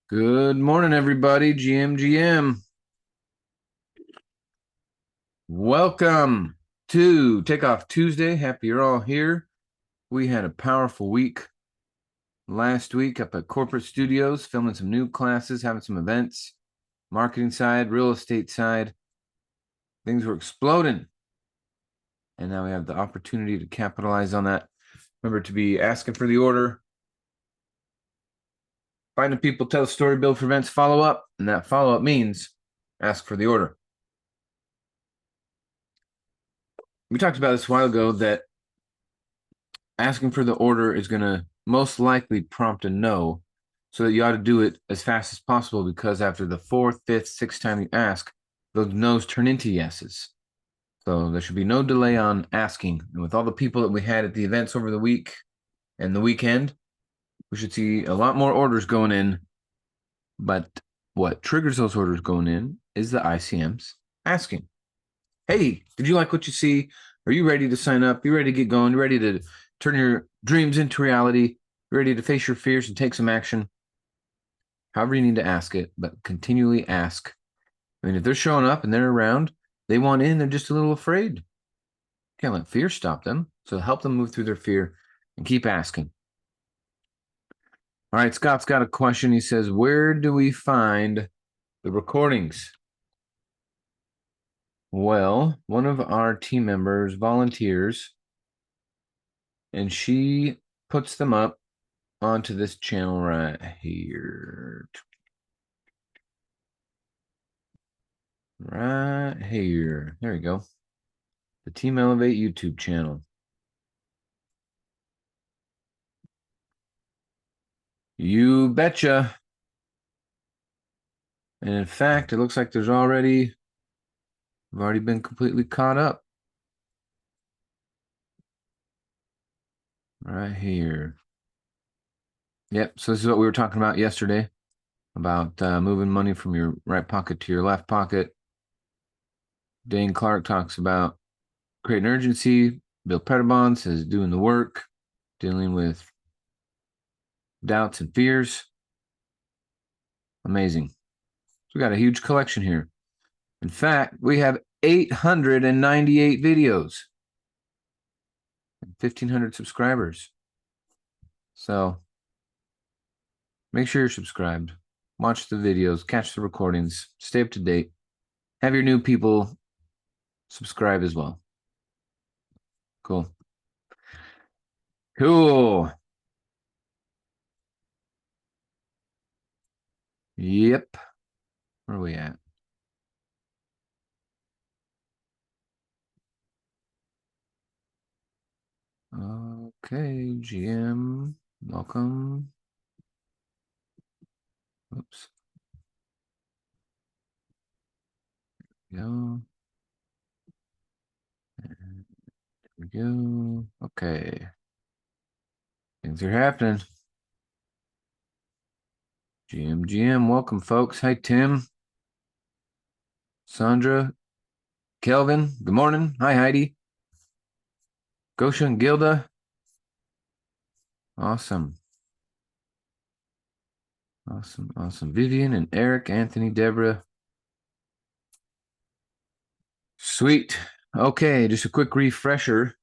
Good morning, everybody. GM. Welcome to Takeoff Tuesday. Happy you're all here. We had a powerful week last week up at Corporate Studios, filming some new classes, having some events, marketing side, real estate side. Things were exploding. And now we have the opportunity to capitalize on that. Remember to be asking for the order, finding people, tell the story, build for events, follow up. And that follow up means ask for the order. We talked about this a while ago that asking for the order is going to most likely prompt a no, so that you ought to do it as fast as possible, because after the fourth, fifth, sixth time you ask, those no's turn into yeses. So there should be no delay on asking. And with all the people that we had at the events over the week and the weekend, we should see a lot more orders going in. But what triggers those orders going in is the ICMs asking, hey, did you like what you see? Are you ready to sign up? You ready to get going? You ready to turn your dreams into reality? You ready to face your fears and take some action? However you need to ask it, but continually ask. I mean, if they're showing up and they're around, they want in, they're just a little afraid. Can't let fear stop them. So help them move through their fear and keep asking. All right, Scott's got a question. He says, where do we find the recordings? Well, one of our team members volunteers, and she puts them up onto this channel right here. Right here. There we go. The Team Elevate YouTube channel. You betcha. And in fact, it looks like we've already been completely caught up. Right here. Yep, so this is what we were talking about yesterday, about moving money from your right pocket to your left pocket. Dane Clark talks about creating urgency. Bill Predabon says doing the work, dealing with doubts and fears. Amazing. So we got a huge collection here. In fact, we have 898 videos and 1,500 subscribers. So make sure you're subscribed. Watch the videos, catch the recordings, stay up to date. Have your new people subscribe as well. Cool. Cool. Yep. Where are we at? Okay, GM. Welcome. Oops. Go. There we go. Okay. Things are happening. GM, welcome, folks. Hi, Tim. Sandra. Kelvin, good morning. Hi, Heidi. Gosha and Gilda. Awesome. Awesome. Vivian and Eric, Anthony, Deborah. Sweet. Okay, just a quick refresher.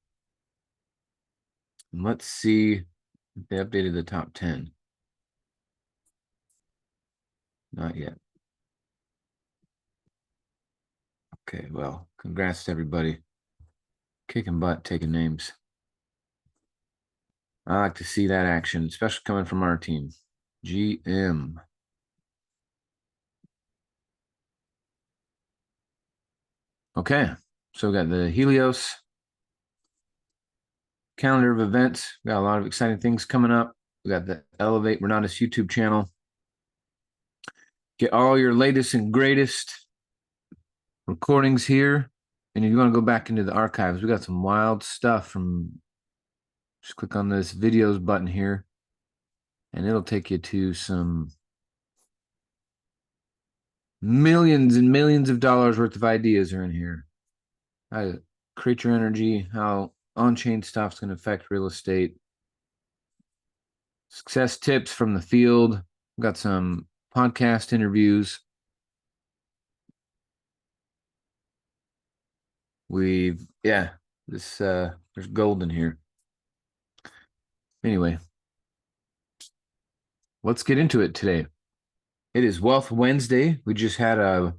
Let's see if they updated the top 10. Not yet. Okay, well, congrats to everybody. Kicking butt, taking names. I like to see that action, especially coming from our team. GM. Okay, so we got the Helios calendar of events. We got a lot of exciting things coming up. We got the Elevate Renatus YouTube channel. Get all your latest and greatest recordings here. And if you want to go back into the archives, we got some wild stuff from, just click on this videos button here, and it'll take you to some millions and millions of dollars worth of ideas are in here. How to create your energy, how on-chain stuff's going to affect real estate, success tips from the field. We've got some podcast interviews. There's gold in here. Anyway, let's get into it today. It is Wealth Wednesday. We just had a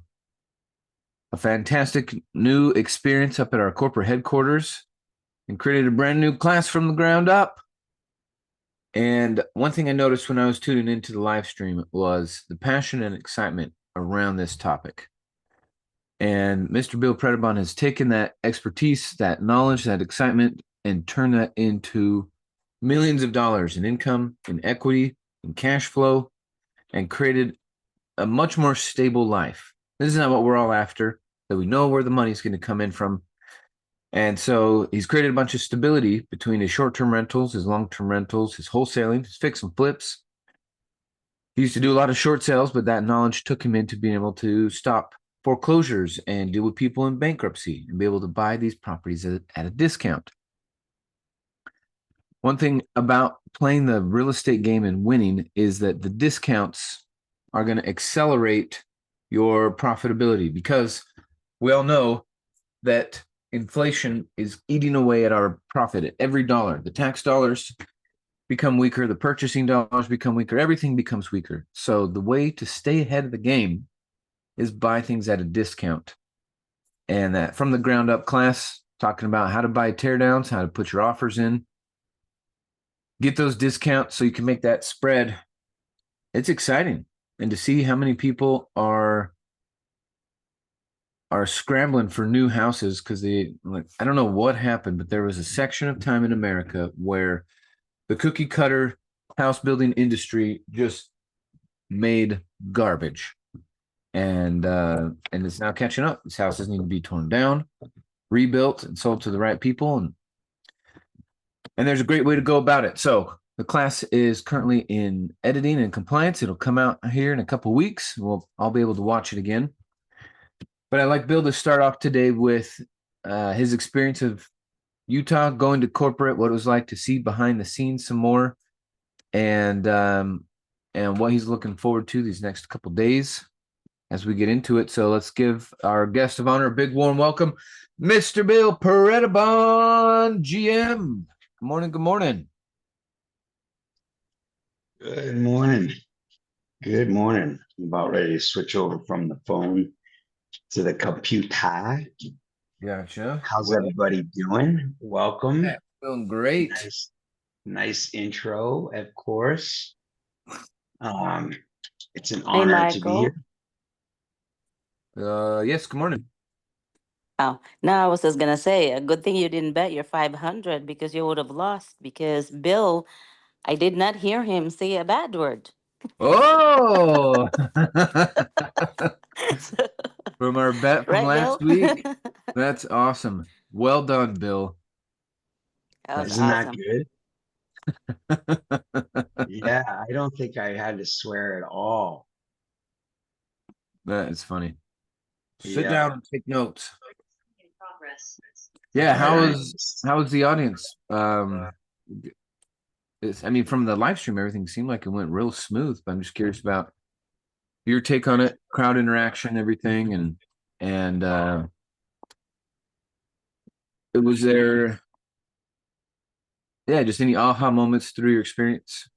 fantastic new experience up at our corporate headquarters and created a brand new class from the ground up. And one thing I noticed when I was tuning into the live stream was the passion and excitement around this topic. And Mr. Bill Predabon has taken that expertise, that knowledge, that excitement, and turned that into millions of dollars in income, in equity, in cash flow, and created a much more stable life. This is not what we're all after, that we know where the money's going to come in from. And so he's created a bunch of stability between his short-term rentals, his long-term rentals, his wholesaling, his fix and flips. He used to do a lot of short sales, but that knowledge took him into being able to stop foreclosures and deal with people in bankruptcy and be able to buy these properties at a discount. One thing about playing the real estate game and winning is that the discounts are going to accelerate your profitability, because we all know that inflation is eating away at our profit at every dollar. The tax dollars become weaker, the purchasing dollars become weaker, everything becomes weaker. So the way to stay ahead of the game is buy things at a discount. And that from the ground up class, talking about how to buy teardowns, how to put your offers in, get those discounts so you can make that spread. It's exciting. And to see how many people are scrambling for new houses because I don't know what happened, but there was a section of time in America where the cookie cutter house building industry just made garbage. And it's now catching up. These houses need to be torn down, rebuilt, and sold to the right people. And there's a great way to go about it. So the class is currently in editing and compliance. It'll come out here in a couple of weeks. I'll be able to watch it again. But I'd like Bill to start off today with his experience of Utah, going to corporate, what it was like to see behind the scenes some more, and what he's looking forward to these next couple days as we get into it. So let's give our guest of honor a big warm welcome, Mr. Bill Predabon, GM. Good morning. Good morning. Good morning. Good morning. I'm about ready to switch over from the phone to the computer. Gotcha. How's everybody doing? Welcome. Yeah, feeling great. Nice intro, of course. It's an honor to be here. Yes, good morning. Oh, no, I was just gonna say, a good thing you didn't bet your 500 because you would have lost. Because Bill, I did not hear him say a bad word. Oh, from our bet from Right, last Bill? week. That's awesome. Well done, Bill. That was Isn't awesome. that good? Yeah, I don't think I had to swear at all. That is funny. Sit Yeah. down and take notes. Yeah, how was the audience? I mean, from the live stream, everything seemed like it went real smooth, but I'm just curious about your take on it, crowd interaction, everything, and it was there. Yeah, just any aha moments through your experience.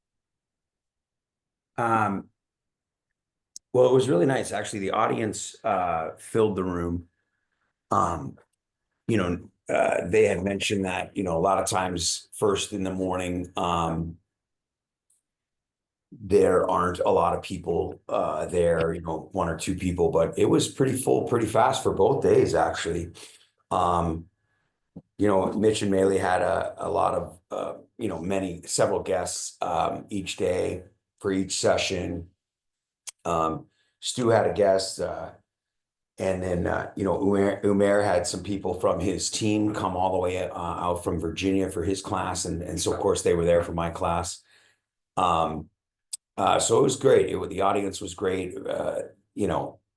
Well, it was really nice. Actually, the audience filled the room. They had mentioned that, a lot of times first in the morning, there aren't a lot of people there, one or two people, but it was pretty full, pretty fast for both days, actually. Mitch and Maley had a lot of, several guests each day for each session. Stu had a guest, and then, Umair had some people from his team come all the way out from Virginia for his class. And so, of course, they were there for my class. So it was great. The audience was great.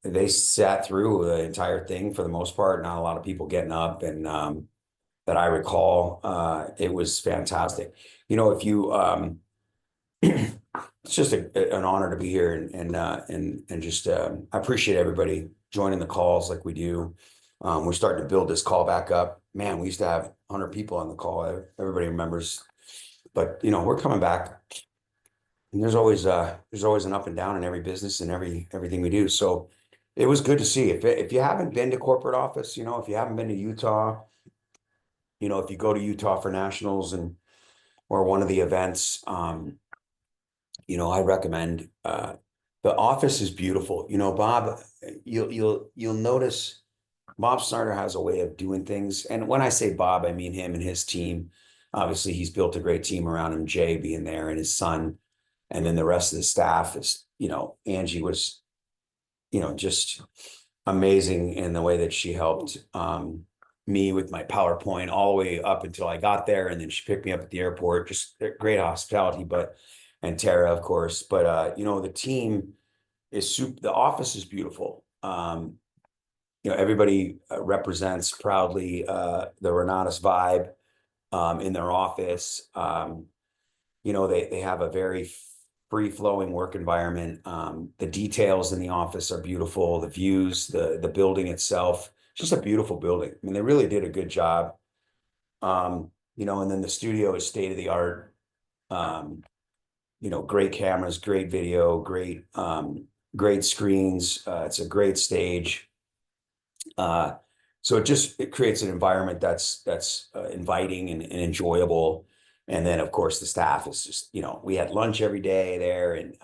They sat through the entire thing for the most part, not a lot of people getting up. And that I recall, it was fantastic. If you, it's just an honor to be here and just I appreciate everybody joining the calls like we do. We're starting to build this call back up. Man, we used to have 100 people on the call. Everybody remembers, but we're coming back. And there's always an up and down in every business and everything we do. So it was good to see. If you haven't been to corporate office, if you haven't been to Utah, if you go to Utah for nationals or one of the events, I recommend. The office is beautiful. Bob, you'll notice Bob Snyder has a way of doing things. And when I say Bob, I mean him and his team. Obviously, he's built a great team around him, Jay being there and his son. And then the rest of the staff is, Angie was, just amazing in the way that she helped me with my PowerPoint all the way up until I got there. And then she picked me up at the airport, just great hospitality, and Tara, of course. But, the team is super, the office is beautiful. Everybody represents proudly the Renatus vibe in their office. They have a very free-flowing work environment. The details in the office are beautiful. The views, the building itself, it's just a beautiful building. I mean, they really did a good job. And then the studio is state-of-the-art. Great cameras, great video, great screens. It's a great stage. So it creates an environment that's inviting and enjoyable. And then of course the staff is just, we had lunch every day there, and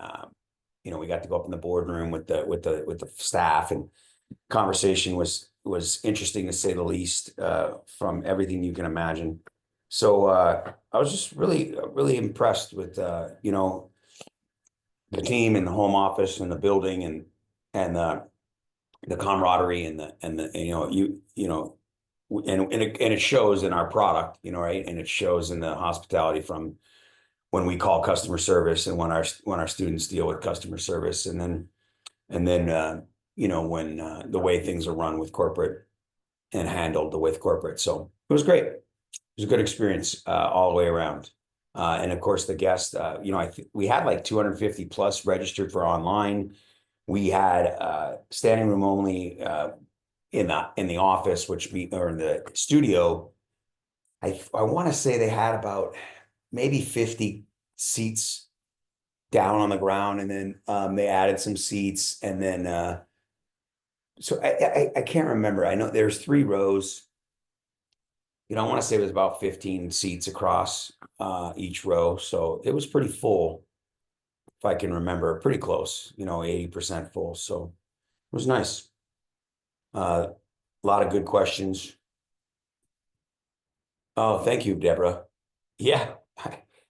we got to go up in the boardroom with the staff, and conversation was interesting to say the least, from everything you can imagine. So I was just really impressed with the team and the home office and the building and the camaraderie and it shows in our product, right? And it shows in the hospitality from when we call customer service and when our students deal with customer service, and then when the way things are run with corporate and handled with corporate. So it was great. It was a good experience all the way around. And of course the guests, we had like 250 plus registered for online. We had standing room only in the office, or in the studio. I want to say they had about maybe 50 seats down on the ground, and then they added some seats, and then so I can't remember. I know there's 3 rows. I want to say it was about 15 seats across each row, so it was pretty full. If I can remember, pretty close, 80% full. So it was nice. A lot of good questions. Oh, thank you, Deborah. Yeah,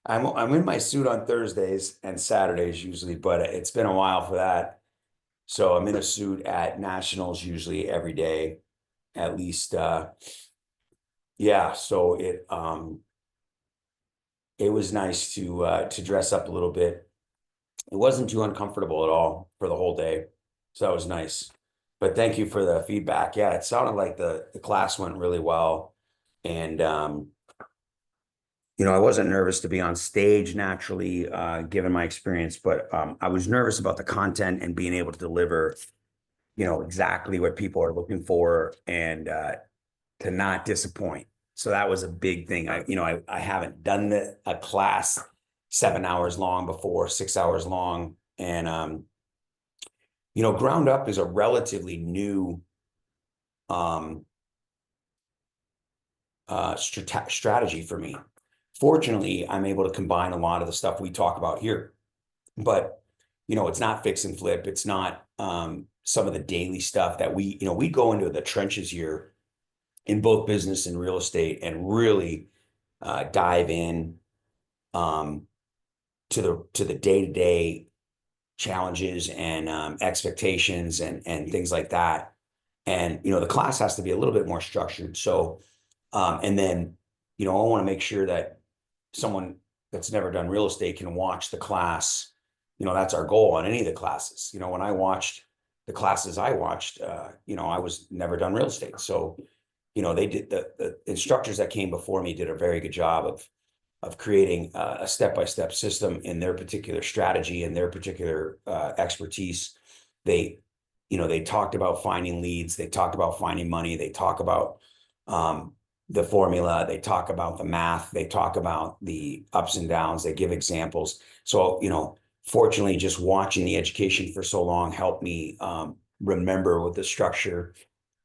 I'm in my suit on Thursdays and Saturdays usually, but it's been a while for that. So I'm in a suit at nationals usually every day, at least. Yeah, so it was nice to dress up a little bit. It wasn't too uncomfortable at all for the whole day. So that was nice. But thank you for the feedback. Yeah, it sounded like the class went really well. And, I wasn't nervous to be on stage naturally, given my experience, but I was nervous about the content and being able to deliver, exactly what people are looking for, and to not disappoint. So that was a big thing. I haven't done a class 7 hours long before, 6 hours long. And, Ground Up is a relatively new strategy for me. Fortunately, I'm able to combine a lot of the stuff we talk about here, but, it's not fix and flip. It's not some of the daily stuff that we go into the trenches here in both business and real estate and really dive in to the day-to-day challenges and expectations and things like that. And, the class has to be a little bit more structured. So, and then, I want to make sure that someone that's never done real estate can watch the class. That's our goal on any of the classes. When I watched the classes I watched, I was never done real estate. So, they did the instructors that came before me did a very good job of of creating a step-by-step system in their particular strategy and their particular expertise. They, they talked about finding leads, they talked about finding money, they talk about the formula, they talk about the math, they talk about the ups and downs, they give examples. So, fortunately, just watching the education for so long helped me remember with the structure,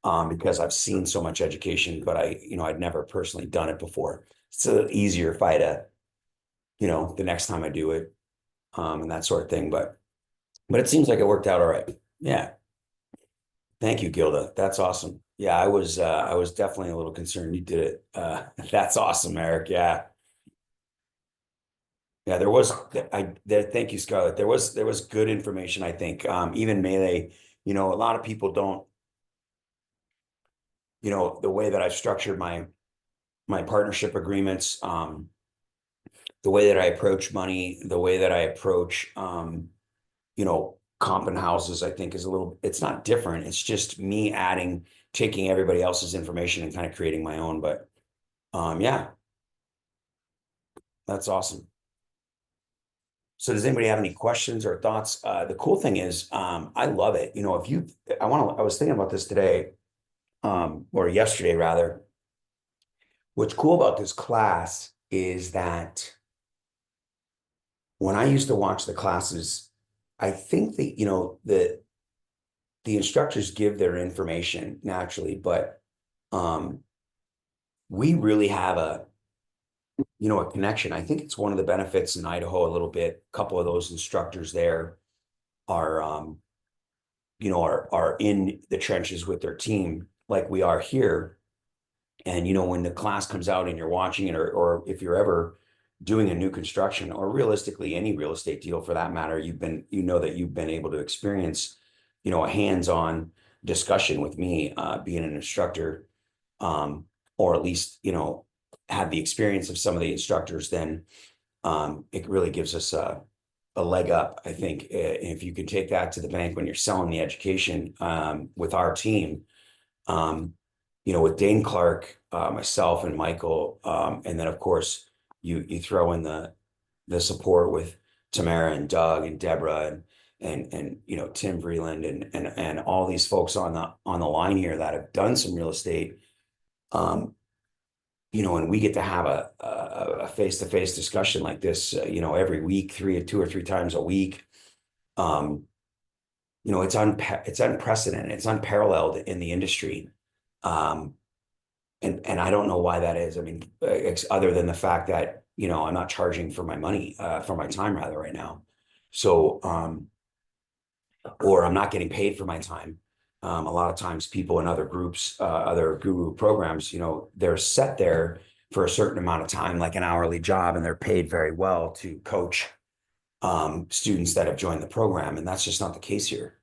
because I've seen so much education, but I'd never personally done it before. It's a little easier if I had a, the next time I do it, and that sort of thing. But it seems like it worked out all right. Yeah. Thank you, Gilda. That's awesome. Yeah, I was definitely a little concerned you did it. That's awesome, Eric. Yeah. Yeah, there was thank you, Scarlett. There was good information, I think. Even Melee, a lot of people don't, the way that I've structured my partnership agreements, the way that I approach money, the way that I approach, comp and houses, I think it's not different. It's just me taking everybody else's information and kind of creating my own. But yeah, that's awesome. So does anybody have any questions or thoughts? The cool thing is, I love it. I was thinking about this today, or yesterday rather. What's cool about this class is that when I used to watch the classes, I think that, the instructors give their information naturally, but we really have a connection. I think it's one of the benefits in Idaho a little bit. A couple of those instructors there are, are in the trenches with their team like we are here. And, when the class comes out and you're watching it, or if you're ever doing a new construction, or realistically any real estate deal for that matter, that you've been able to experience, a hands-on discussion with me, being an instructor, or at least, have the experience of some of the instructors, then it really gives us a leg up, I think. If you can take that to the bank when you're selling the education, with our team, with Dane Clark, myself and Michael, and then of course you throw in the support with Tamara and Doug and Deborah and Tim Vreeland and all these folks on the line here that have done some real estate. And we get to have a face-to-face discussion like this, every week, 2 or 3 times a week. It's unprecedented, it's unparalleled in the industry. And I don't know why that is. I mean, other than the fact that, I'm not charging for my money, for my time rather right now. So, or I'm not getting paid for my time. A lot of times people in other groups, other guru programs, they're set there for a certain amount of time, like an hourly job, and they're paid very well to coach students that have joined the program. And that's just not the case here.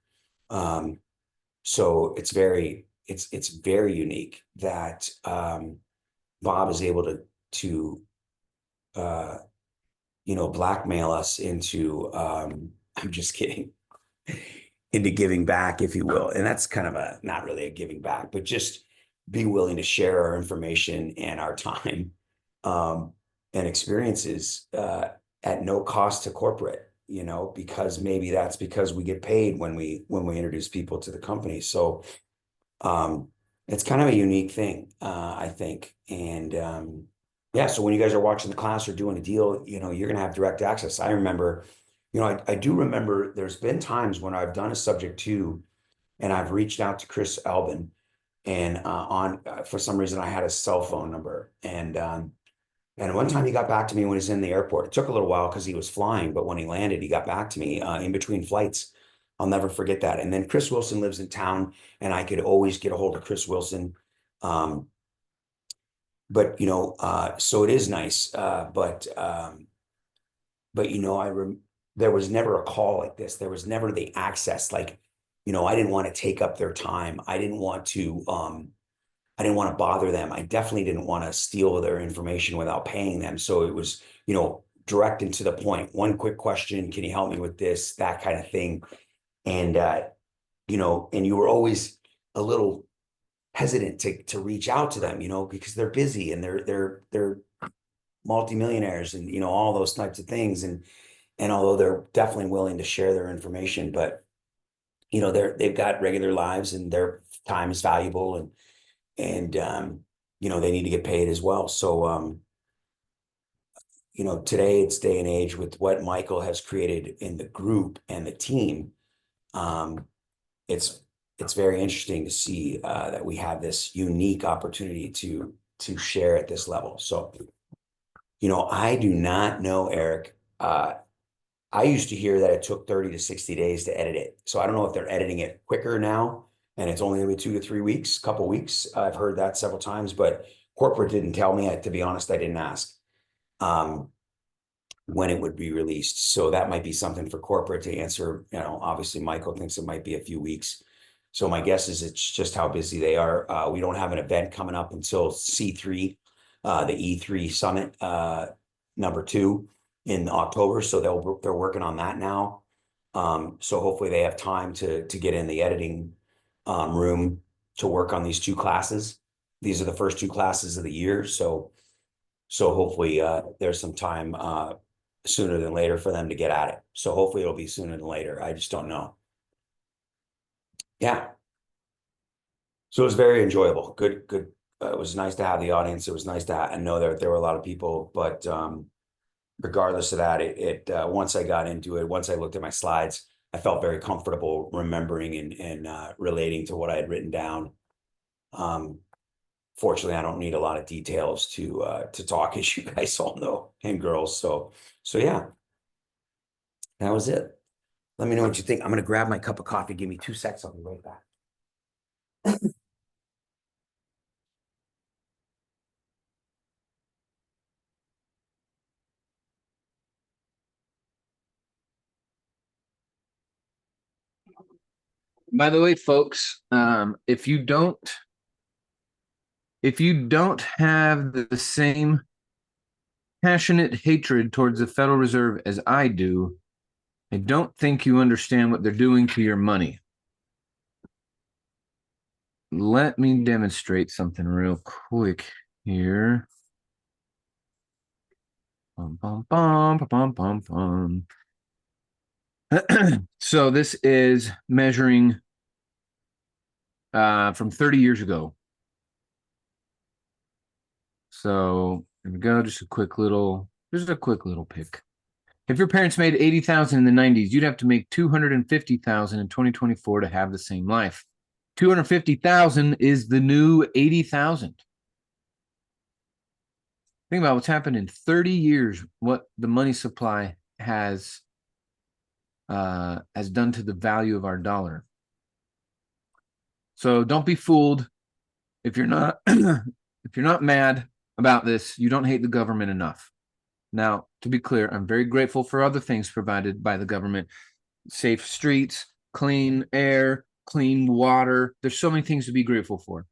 So it's very unique that Bob is able to blackmail us into, I'm just kidding, into giving back, if you will. And that's kind of not really a giving back, but just be willing to share our information and our time, and experiences, at no cost to corporate, because maybe that's because we get paid when we introduce people to the company. So it's kind of a unique thing, I think. And yeah, so when you guys are watching the class or doing a deal, you're gonna have direct access. I remember, I do remember there's been times when I've done a subject to, and I've reached out to Chris Albin, and for some reason I had a cell phone number, and one time he got back to me when he was in the airport. It took a little while because he was flying, but when he landed, he got back to me in between flights. I'll never forget that. And then Chris Wilson lives in town, and I could always get a hold of Chris Wilson. But so it is nice. But there was never a call like this. There was never the access. Like, I didn't want to take up their time. I didn't want to bother them. I definitely didn't want to steal their information without paying them. So it was, direct and to the point. One quick question: can you help me with this? That kind of thing. And and you were always a little hesitant to reach out to them, because they're busy and they're multimillionaires and, you know, all those types of things. And although they're definitely willing to share their information, but, you know, they've got regular lives and their time is valuable, and you know, they need to get paid as well. So, you know, today it's day and age with what Michael has created in the group and the team. Um, it's very interesting to see that we have this unique opportunity to share at this level. So, you know, I do not know, Eric. I used to hear that it took 30 to 60 days to edit it. So I don't know if they're editing it quicker now and it's only gonna be 2 to 3 weeks, couple weeks. I've heard that several times, but corporate didn't tell me. To be honest, I didn't ask when it would be released. So that might be something for corporate to answer. You know, obviously Michael thinks it might be a few weeks. So my guess is it's just how busy they are. We don't have an event coming up until C3, the E3 Summit, #2 in October. So they're working on that now. So hopefully they have time to get in the editing room to work on these 2 classes. These are the first 2 classes of the year. So hopefully there's some time sooner than later for them to get at it. So hopefully it'll be sooner than later. I just don't know. Yeah. So it was very enjoyable. Good. It was nice to have the audience. It was nice to know that there were a lot of people, but regardless of that, once I got into it, once I looked at my slides, I felt very comfortable remembering and relating to what I had written down. Fortunately, I don't need a lot of details to talk, as you guys all know, and girls. So yeah, that was it. Let me know what you think. I'm gonna grab my cup of coffee. Give me 2 seconds. I'll be right back. By the way, folks, if you don't have the same passionate hatred towards the Federal Reserve as I do, I don't think you understand what they're doing to your money. Let me demonstrate something real quick here. Bum, bum, bum, bum, bum, bum. So this is measuring from 30 years ago. So here we go. Just a quick little pick. If your parents made 80,000 in the 90s, you'd have to make 250,000 in 2024 to have the same life. 250,000 is the new 80,000. Think about what's happened in 30 years, what the money supply has done to the value of our dollar. So don't be fooled. If you're not if you're not mad about this, you don't hate the government enough. Now, to be clear, I'm very grateful for other things provided by the government. Safe streets, clean air, clean water. There's so many things to be grateful for.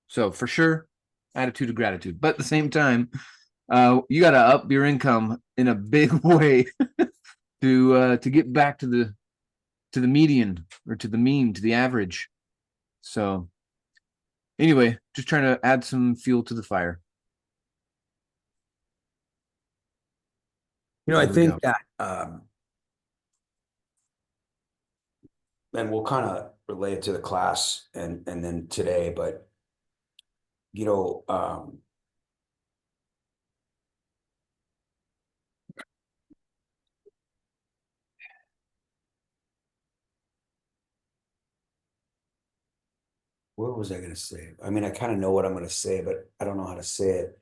So for sure, attitude of gratitude. But at the same time, you got to up your income in a big way to get back to the median or to the mean, to the average. So anyway, just trying to add some fuel to the fire. You know, I think that, and we'll kind of relate it to the class and then today, but you know, what was I going to say? I mean, I kind of know what I'm going to say, but I don't know how to say it.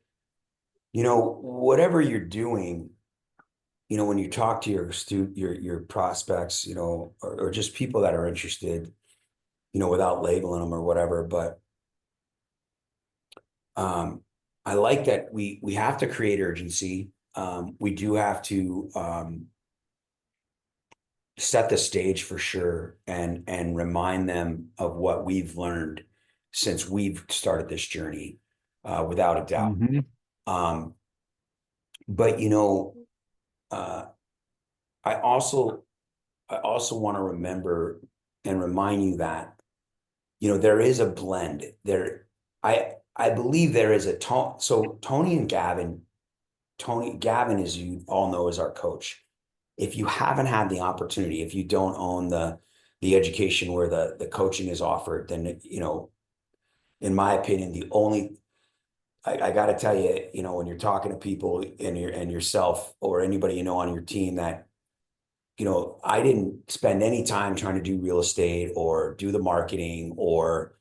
You know, whatever you're doing, you know, when you talk to your prospects, you know, or just people that are interested, you know, without labeling them or whatever, but I like that we have to create urgency. We do have to set the stage for sure and remind them of what we've learned since we've started this journey, without a doubt. Mm-hmm. But you know, I also want to remember and remind you that, you know, there is a blend there. I believe there is a tone. So Tony and Gavin Gavin, as you all know, is our coach. If you haven't had the opportunity, if you don't own the education where the coaching is offered, then, you know, in my opinion, I got to tell you, you know, when you're talking to people and yourself or anybody you know on your team that, you know, I didn't spend any time trying to do real estate or do the marketing or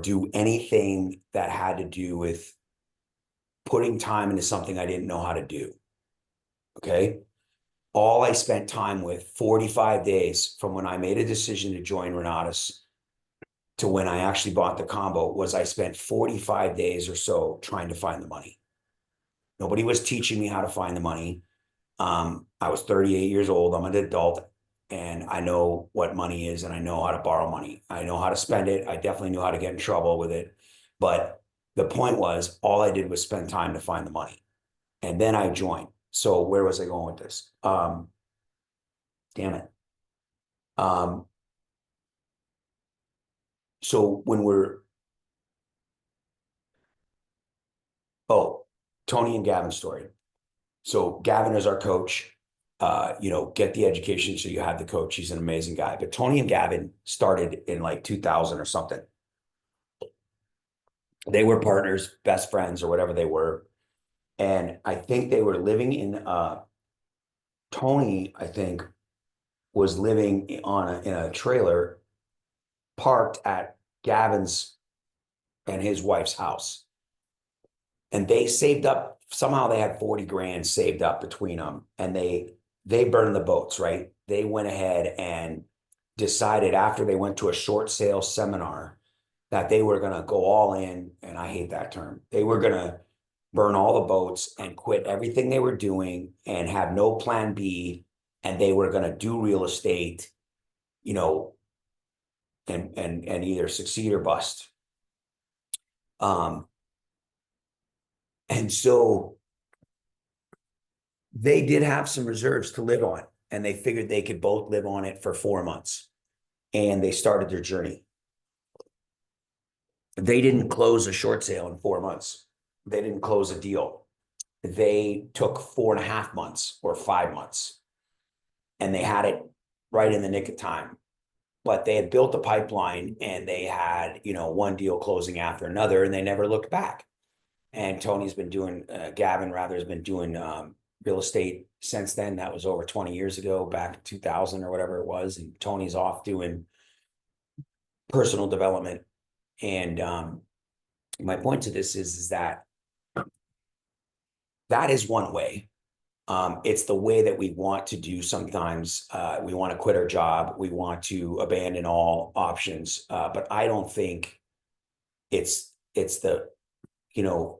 do anything that had to do with putting time into something I didn't know how to do. Okay. All I spent time with 45 days from when I made a decision to join Renatus to when I actually bought the combo was I spent 45 days or so trying to find the money. Nobody was teaching me how to find the money. I was 38 years old. I'm an adult and I know what money is and I know how to borrow money. I know how to spend it. I definitely knew how to get in trouble with it. But the point was, all I did was spend time to find the money. And then I joined. So where was I going with this? Damn it. So when Tony and Gavin's story. So Gavin is our coach. You know, get the education so you have the coach. He's an amazing guy. But Tony and Gavin started in like 2000 or something. They were partners, best friends, or whatever they were. And I think they were living in Tony, I think, was living in a trailer parked at Gavin's and his wife's house. And they saved up, somehow they had 40 grand saved up between them, and they burned the boats, right? They went ahead and decided after they went to a short sale seminar that they were going to go all in, and I hate that term. They were going to burn all the boats and quit everything they were doing and have no plan B, and they were going to do real estate, you know, and either succeed or bust. And so they did have some reserves to live on, and they figured they could both live on it for 4 months, and they started their journey. They didn't close a short sale in 4 months. They didn't close a deal. They took 4.5 months or 5 months, and they had it right in the nick of time. But they had built a pipeline, and they had, you know, one deal closing after another, and they never looked back. And Tony's been doing, Gavin rather has been doing real estate since then. That was over 20 years ago, back in 2000 or whatever it was. And Tony's off doing personal development. And my point to this is that is one way. It's the way that we want to do sometimes. We want to quit our job. We want to abandon all options. But I don't think it's the, you know,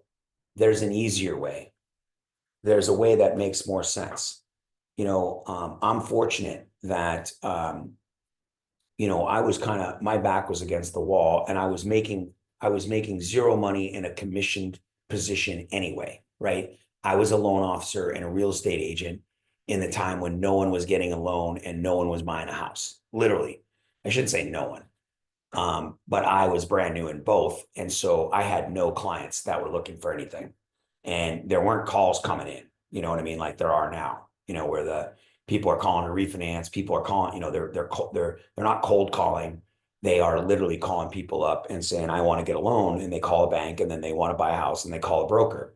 there's an easier way. There's a way that makes more sense. You know, I'm fortunate that, you know, I was my back was against the wall, and I was making zero money in a commissioned position anyway, right? I was a loan officer and a real estate agent in the time when no one was getting a loan and no one was buying a house. Literally, I shouldn't say no one. But I was brand new in both. And so I had no clients that were looking for anything. And there weren't calls coming in, you know what I mean? Like there are now, you know, where the people are calling to refinance, people are calling, you know, they're not cold calling. They are literally calling people up and saying, I want to get a loan, and they call a bank, and then they want to buy a house and they call a broker.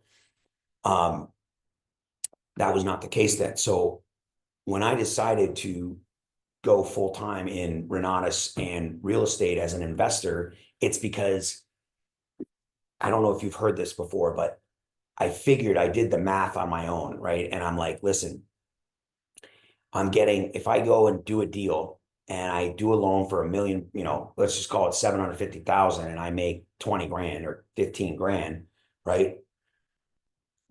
That was not the case then. So when I decided to go full-time in Renatus and real estate as an investor, it's because, I don't know if you've heard this before, but I figured, I did the math on my own, right? And I'm like, listen, if I go and do a deal and I do a loan for $1 million, you know, let's just call it 750,000, and I make 20 grand or 15 grand, right?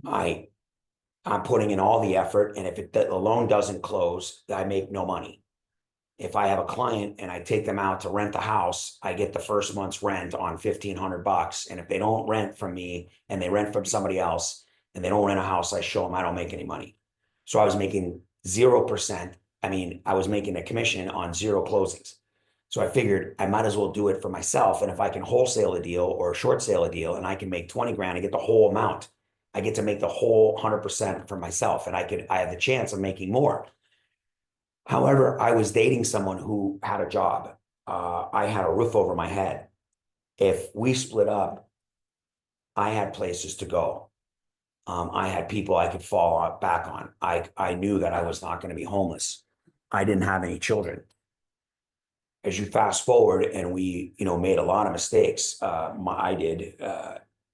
I'm putting in all the effort, and if the loan doesn't close, I make no money. If I have a client and I take them out to rent the house, I get the first month's rent on $1,500. And if they don't rent from me and they rent from somebody else and they don't rent a house, I show them I don't make any money. So I was making 0%. I mean, I was making a commission on 0 closings. So I figured I might as well do it for myself. And if I can wholesale a deal or short sale a deal and I can make 20 grand and get the whole amount, I get to make the whole 100% for myself, and I have the chance of making more. However, I was dating someone who had a job. I had a roof over my head. If we split up, I had places to go. I had people I could fall back on. I knew that I was not going to be homeless. I didn't have any children. As you fast forward, and we, made a lot of mistakes. I did,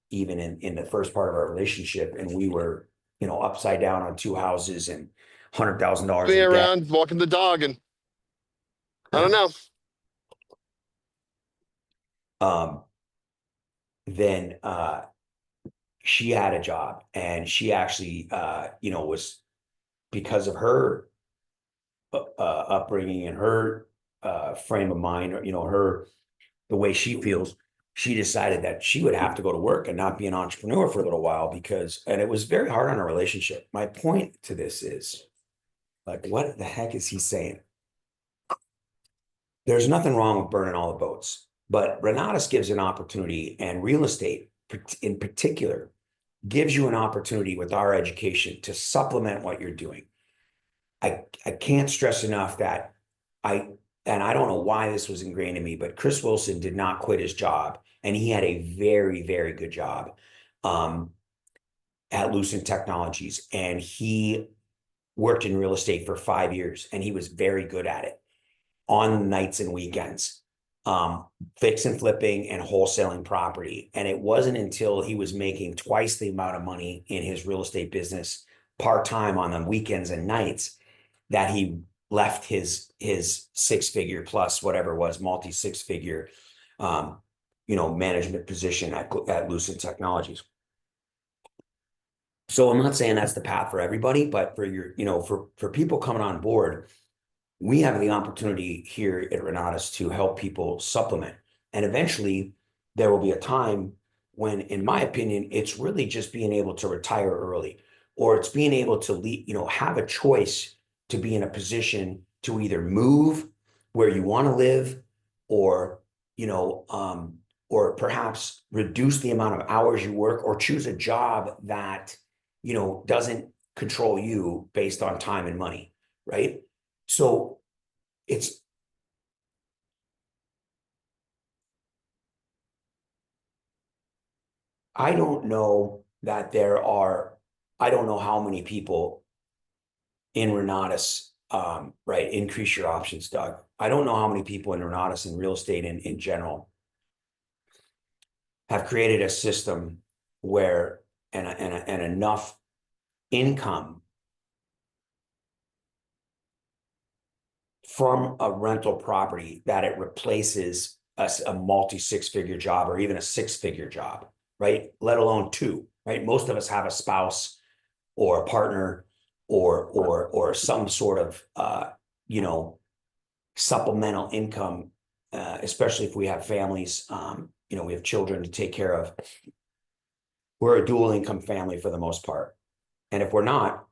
even in the first part of our relationship, and we were, upside down on 2 houses and $100,000 Me in debt. around walking the dog, and I don't know. Then she had a job, and she actually, was, because of her upbringing and her frame of mind, or the way she feels, she decided that she would have to go to work and not be an entrepreneur for a little while, and it was very hard on our relationship. My point to this is, like, what the heck is he saying? There's nothing wrong with burning all the boats, but Renatus gives an opportunity, and real estate in particular gives you an opportunity with our education to supplement what you're doing. I can't stress enough that I don't know why this was ingrained in me, but Chris Wilson did not quit his job, and he had a very, very good job at Lucent Technologies, and he worked in real estate for 5 years, and he was very good at it on nights and weekends, fix and flipping and wholesaling property. And it wasn't until he was making twice the amount of money in his real estate business part-time on the weekends and nights that he left his 6-figure plus whatever it was, multi 6-figure, management position at Lucent Technologies. So I'm not saying that's the path for everybody, but for people coming on board, we have the opportunity here at Renatus to help people supplement. And eventually there will be a time when, in my opinion, it's really just being able to retire early, or it's being able to have a choice to be in a position to either move where you want to live, or, or perhaps reduce the amount of hours you work, or choose a job that, doesn't control you based on time and money. Right. So I don't know how many people in Renatus, right? Increase your options, Doug. I don't know how many people in Renatus and real estate in general have created a system where, and enough income from a rental property that it replaces a multi 6-figure job, or even a 6-figure job, right? Let alone 2, right? Most of us have a spouse or a partner or some sort of, supplemental income, especially if we have families, we have children to take care of. We're a dual income family for the most part. And if we're not,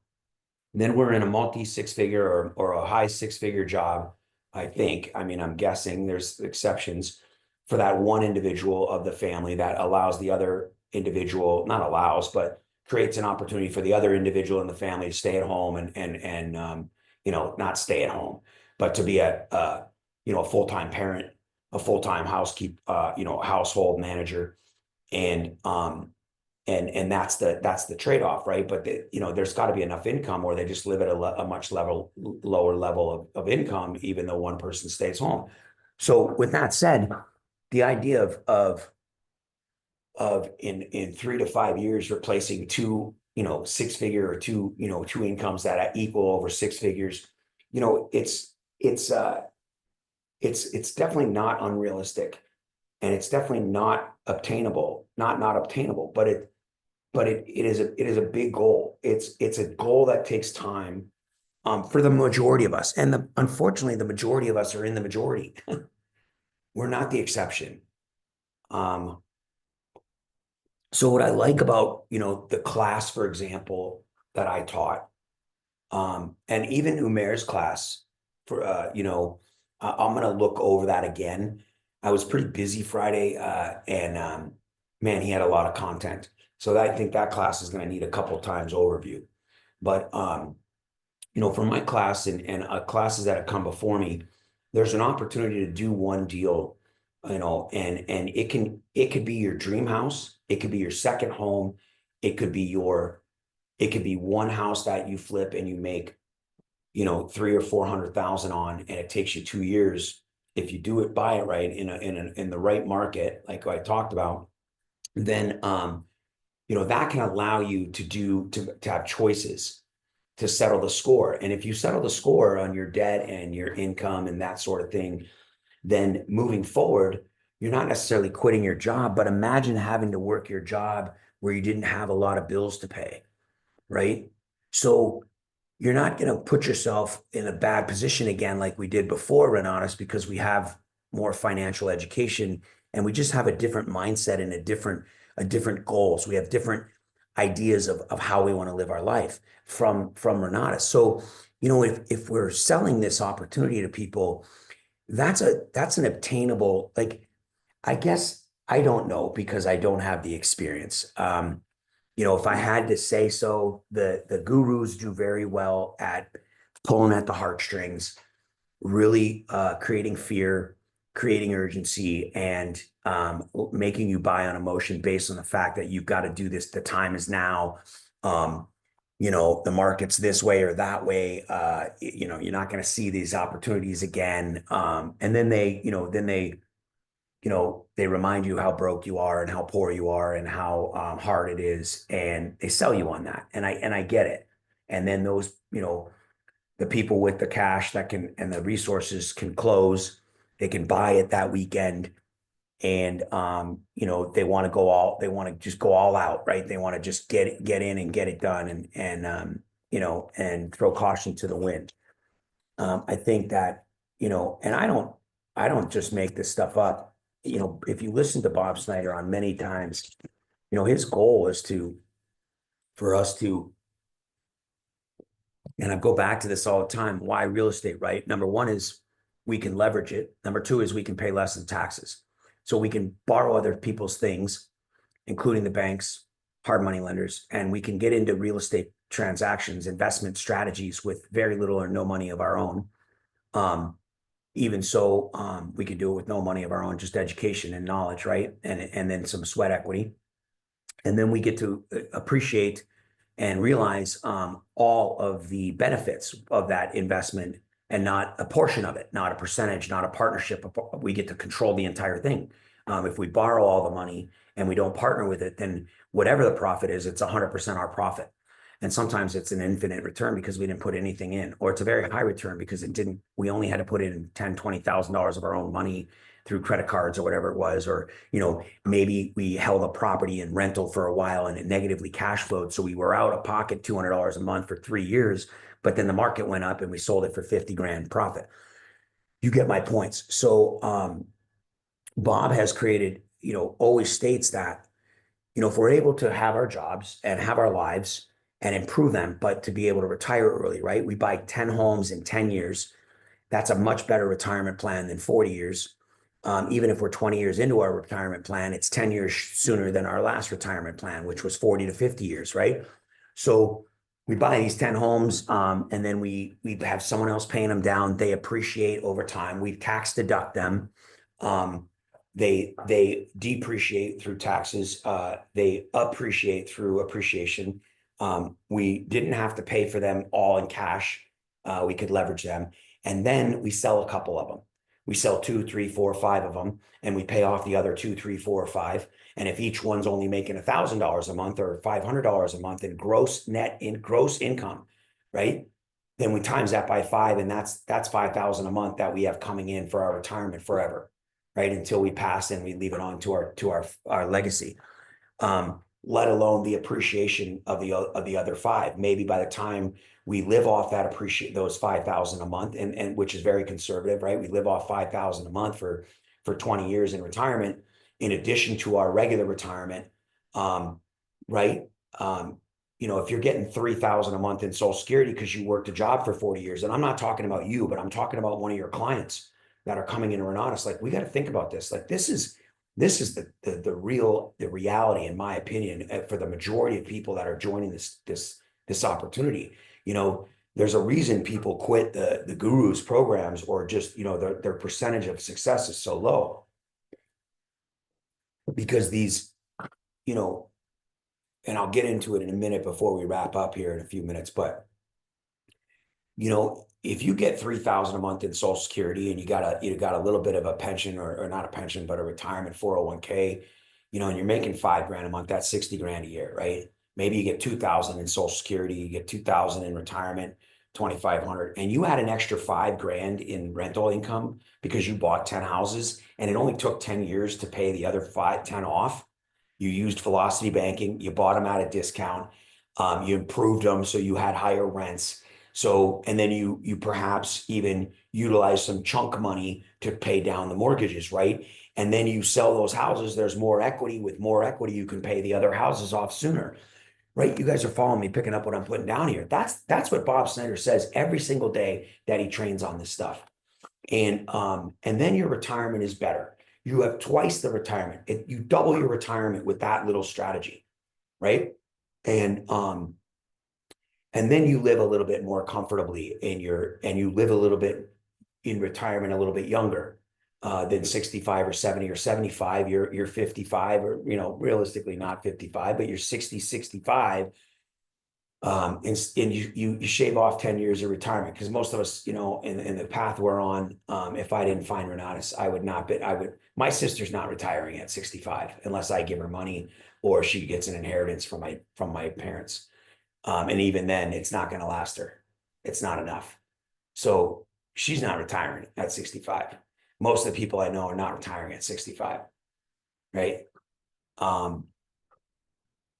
then we're in a multi 6-figure or a high 6-figure job. I think, I'm guessing there's exceptions for that one individual of the family that allows the other individual, not allows, but creates an opportunity for the other individual in the family to stay at home and not stay at home, but to be a full-time parent, a full-time household manager. And that's the trade-off, right? But there's got to be enough income, or they just live at a much lower level of income, even though one person stays home. So with that said, the idea of in 3 to 5 years replacing 2 6-figure, or 2 incomes that equal over 6 figures, it's definitely not unrealistic, and it's definitely not obtainable, not obtainable, but it is a big goal. It's a goal that takes time for the majority of us, and unfortunately the majority of us are in the majority. We're not the exception. So what I like about the class, for example, that I taught, and even Umair's class, for I'm gonna look over that again. I was pretty busy Friday, and man, he had a lot of content. So I think that class is going to need a couple times overview. But you know, for my class and classes that have come before me, there's an opportunity to do one deal, you know, and it could be your dream house, it could be your second home, it could be one house that you flip and you make, you know, 300 or 400,000 on, and it takes you 2 years. If you do it, buy it right in the right market, like I talked about, then you know, that can allow you to have choices to settle the score. And if you settle the score on your debt and your income and that sort of thing, then moving forward, you're not necessarily quitting your job, but imagine having to work your job where you didn't have a lot of bills to pay, right? So you're not going to put yourself in a bad position again, like we did before, Renatus, because we have more financial education and we just have a different mindset and a different goals. We have different ideas of how we want to live our life from Renatus. So, you know, if we're selling this opportunity to people, that's an obtainable, like, I guess I don't know because I don't have the experience. You know, if I had to say so, the gurus do very well at pulling at the heartstrings, really creating fear, creating urgency, and making you buy on emotion based on the fact that you've got to do this. The time is now. You know, the market's this way or that way. You know, you're not going to see these opportunities again. And then they remind you how broke you are and how poor you are and how hard it is, and they sell you on that. And I get it. And then those, you know, the people with the cash that can and the resources can close, they can buy it that weekend, and you know, they want to just go all out, right? They want to just get in and get it done, and you know, and throw caution to the wind. I think that, you know, and I don't just make this stuff up. You know, if you listen to Bob Snyder on many times, you know, his goal is for us to, and I go back to this all the time, why real estate, right? Number one is we can leverage it. Number two is we can pay less in taxes. So we can borrow other people's things, including the banks, hard money lenders, and we can get into real estate transactions, investment strategies with very little or no money of our own. Even so, we could do it with no money of our own, just education and knowledge, right? And then some sweat equity. And then we get to appreciate and realize all of the benefits of that investment, and not a portion of it, not a percentage, not a partnership. We get to control the entire thing. If we borrow all the money and we don't partner with it, then whatever the profit is, it's 100% our profit. And sometimes it's an infinite return because we didn't put anything in, or it's a very high return because we only had to put in $10,000, $20,000 of our own money through credit cards or whatever it was. Or, you know, maybe we held a property in rental for a while and it negatively cash flowed. So we were out of pocket $200 a month for 3 years, but then the market went up and we sold it for 50 grand profit. You get my points. So, Bob has created, you know, always states that, you know, if we're able to have our jobs and have our lives and improve them, but to be able to retire early, right? We buy 10 homes in 10 years. That's a much better retirement plan than 40 years. Even if we're 20 years into our retirement plan, it's 10 years sooner than our last retirement plan, which was 40 to 50 years, right? So we buy these 10 homes, and then we have someone else paying them down. They appreciate over time. We tax deduct them. They depreciate through taxes. They appreciate through appreciation. We didn't have to pay for them all in cash. We could leverage them. And then we sell a couple of them. We sell 2, 3, 4, 5 of them, and we pay off the other 2, 3, 4, or 5. And if each one's only making $1,000 a month or $500 a month in gross income, right? Then we times that by 5, and that's $5,000 a month that we have coming in for our retirement forever, right? Until we pass and we leave it on to our legacy. Let alone the appreciation of the other 5. Maybe by the time we live off that those 5,000 a month, and which is very conservative, right? We live off 5,000 a month for 20 years in retirement, in addition to our regular retirement, right? You know, if you're getting 3,000 a month in Social Security because you worked a job for 40 years, and I'm not talking about you, but I'm talking about one of your clients that are coming into Renatus, like, we got to think about this. Like, this is This is the reality, in my opinion, for the majority of people that are joining this opportunity. You know, there's a reason people quit the gurus programs, or just, you know, their percentage of success is so low, because these, you know, and I'll get into it in a minute before we wrap up here in a few minutes, but you know, if you get 3,000 a month in Social Security, and you got a little bit of a pension, or not a pension, but a retirement 401k, you know, and you're making $5 grand a month, that's 60 grand a year, right? Maybe you get 2,000 in Social Security, you get 2,000 in retirement, 2,500, and you add an extra 5 grand in rental income because you bought 10 houses, and it only took 10 years to pay the other 10 off. You used velocity banking, you bought them at a discount, you improved them so you had higher rents. So, and then you perhaps even utilize some chunk money to pay down the mortgages, right? And then you sell those houses, there's more equity. With more equity, you can pay the other houses off sooner, right? You guys are following me, picking up what I'm putting down here. That's what Bob Snyder says every single day that he trains on this stuff. And then your retirement is better. You have twice the retirement. You double your retirement with that little strategy, right? And then you live a little bit more comfortably and you live a little bit in retirement a little bit younger than 65 or 70 or 75. You're 55, or, you know, realistically not 55, but you're 60, 65. And you shave off 10 years of retirement, because most of us, you know, in the path we're on, if I didn't find Renatus, my sister's not retiring at 65 unless I give her money, or she gets an inheritance from my parents. And even then, it's not going to last her. It's not enough. So she's not retiring at 65. Most of the people I know are not retiring at 65, right?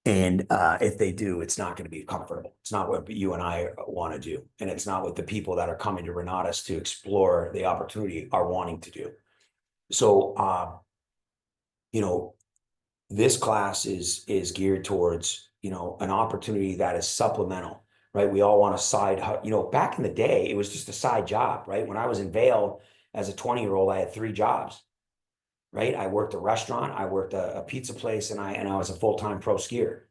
And if they do, it's not going to be comfortable. It's not what you and I want to do. And it's not what the people that are coming to Renatus to explore the opportunity are wanting to do. So, you know, this class is geared towards, you know, an opportunity that is supplemental, right? We all want a side, you know, back in the day, it was just a side job, right? When I was in Vail as a 20-year-old, I had 3 jobs, right? I worked a restaurant, I worked a pizza place, and I was a full-time pro skier.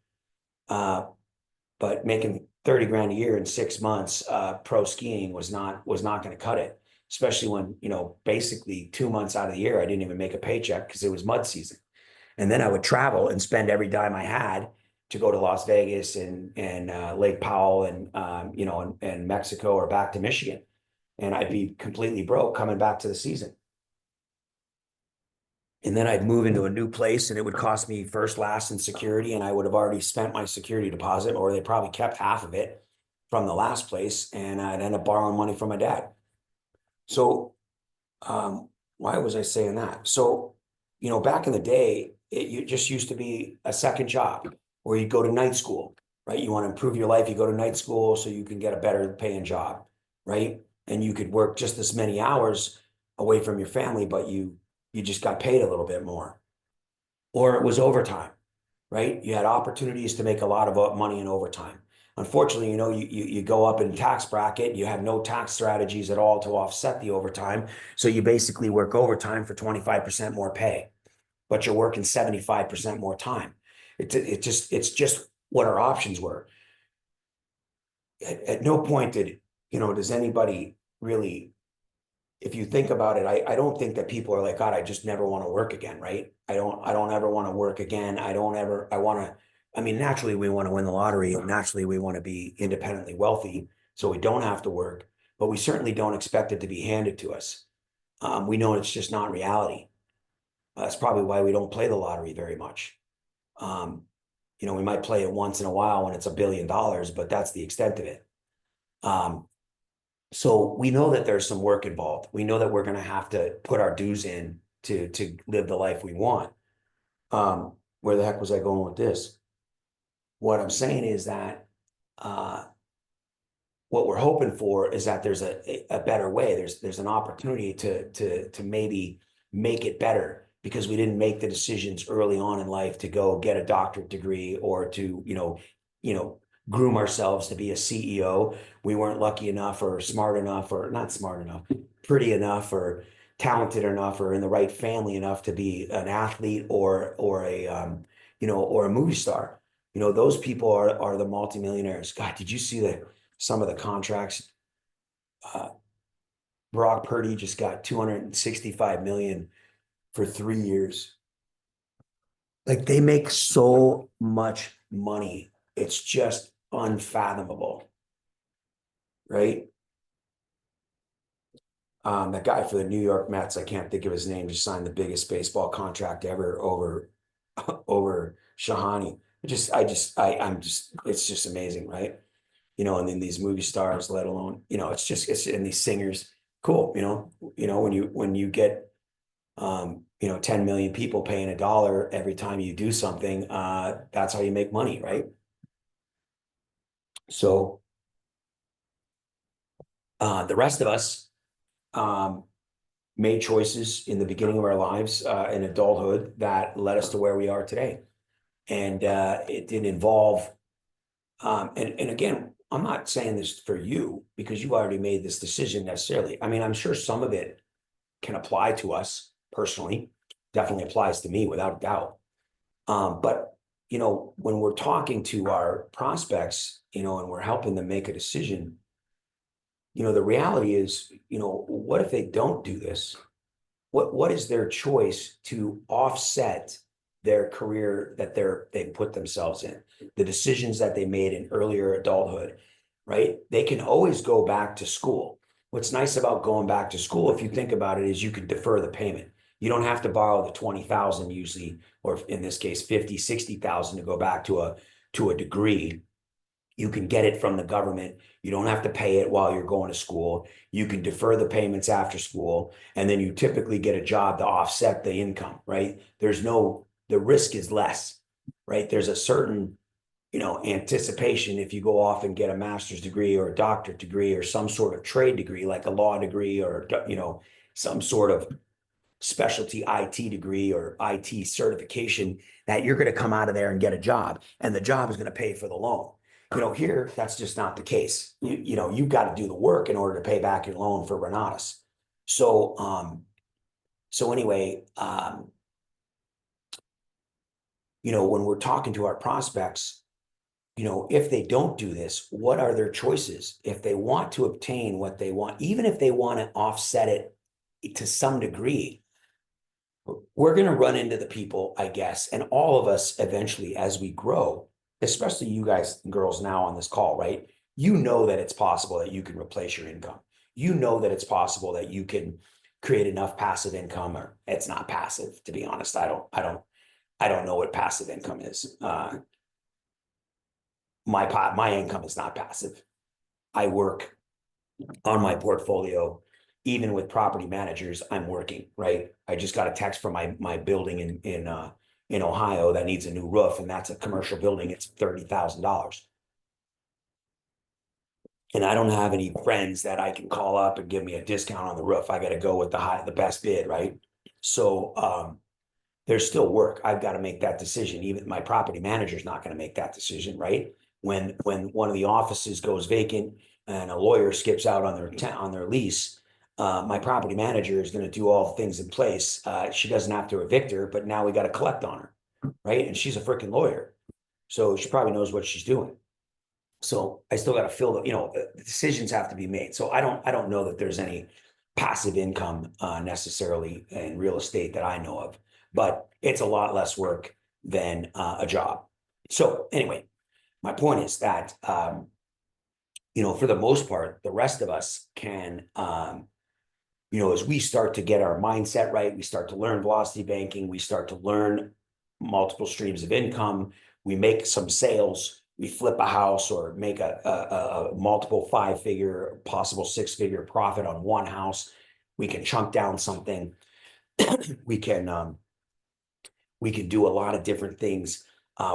But making 30 grand a year in 6 months, pro skiing was not going to cut it, especially when, you know, basically 2 months out of the year, I didn't even make a paycheck because it was mud season. And then I would travel and spend every dime I had to go to Las Vegas and Lake Powell and you know, and Mexico, or back to Michigan, and I'd be completely broke coming back to the season. And then I'd move into a new place, and it would cost me first, last, and security, and I would have already spent my security deposit, or they probably kept half of it from the last place, and I'd end up borrowing money from my dad. So, why was I saying that? So, you know, back in the day, it just used to be a second job, or you go to night school, right? You want to improve your life, you go to night school so you can get a better paying job, right? And you could work just as many hours away from your family, but you just got paid a little bit more. Or it was overtime, right? You had opportunities to make a lot of money in overtime. Unfortunately, you know, you go up in tax bracket, you have no tax strategies at all to offset the overtime. So you basically work overtime for 25% more pay, but you're working 75% more time. It's just what our options were. At no point did, you know, does anybody really, if you think about it, I don't think that people are like, God, I just never want to work again, right? I don't ever want to work again. I mean, naturally we want to win the lottery, and naturally we want to be independently wealthy, so we don't have to work, but we certainly don't expect it to be handed to us. We know it's just not reality. That's probably why we don't play the lottery very much. You know, we might play it once in a while when it's $1 billion, but that's the extent of it. So we know that there's some work involved. We know that we're going to have to put our dues in to live the life we want. Where the heck was I going with this? What I'm saying is that what we're hoping for is that there's a better way. There's an opportunity to maybe make it better, because we didn't make the decisions early on in life to go get a doctorate degree, or to, you know, groom ourselves to be a CEO. We weren't lucky enough, or smart enough, or not smart enough, pretty enough, or talented enough or in the right family enough to be an athlete or a or a movie star. Those people are the multimillionaires. God, did you see some of the contracts? Brock Purdy just got 265 million for 3 years. Like, they make so much money. It's just unfathomable. Right? That guy for the New York Mets, I can't think of his name, just signed the biggest baseball contract ever over Shahani. It's just amazing, right? And then these movie stars, let alone, and these singers, cool. When you get 10 million people paying $1 every time you do something, that's how you make money, right? So the rest of us made choices in the beginning of our lives in adulthood that led us to where we are today. And it didn't involve, and again, I'm not saying this for you because you already made this decision necessarily. I mean, I'm sure some of it can apply to us personally, definitely applies to me without a doubt. But when we're talking to our prospects, and we're helping them make a decision, the reality is, what if they don't do this? What is their choice to offset their career that they put themselves in, the decisions that they made in earlier adulthood, right? They can always go back to school. What's nice about going back to school, if you think about it, is you can defer the payment. You don't have to borrow the 20,000 usually, or in this case, 50, 60,000 to go back to a degree. You can get it from the government. You don't have to pay it while you're going to school. You can defer the payments after school, and then you typically get a job to offset the income, right? The risk is less, right? There's a certain, anticipation if you go off and get a master's degree or a doctorate degree or some sort of trade degree, like a law degree or, some sort of specialty IT degree or IT certification, that you're going to come out of there and get a job, and the job is going to pay for the loan. Here, that's just not the case. You've got to do the work in order to pay back your loan for Renatus. So anyway, when we're talking to our prospects, if they don't do this, what are their choices? If they want to obtain what they want, even if they want to offset it to some degree, we're going to run into the people, I guess, and all of us eventually as we grow, especially you guys and girls now on this call, right? That it's possible that you can replace your income. That it's possible that you can create enough passive income, or it's not passive, to be honest. I don't know what passive income is. My income is not passive. I work on my portfolio. Even with property managers, I'm working, right? I just got a text from my building in Ohio that needs a new roof, and that's a commercial building. It's $30,000. And I don't have any friends that I can call up and give me a discount on the roof. I got to go with the best bid, right? So there's still work. I've got to make that decision. Even my property manager's not going to make that decision, right? When one of the offices goes vacant and a lawyer skips out on their lease, my property manager is going to do all the things in place. She doesn't have to evict her, but now we got to collect on her, right? And she's a freaking lawyer, so she probably knows what she's doing. So I still got to fill the decisions have to be made. So I don't know that there's any passive income necessarily in real estate that I know of, but it's a lot less work than a job. So anyway, my point is that for the most part, the rest of us can as we start to get our mindset right, we start to learn velocity banking, we start to learn multiple streams of income, we make some sales, we flip a house or make a multiple 5-figure, possible 6-figure profit on one house. We can chunk down something. we can do a lot of different things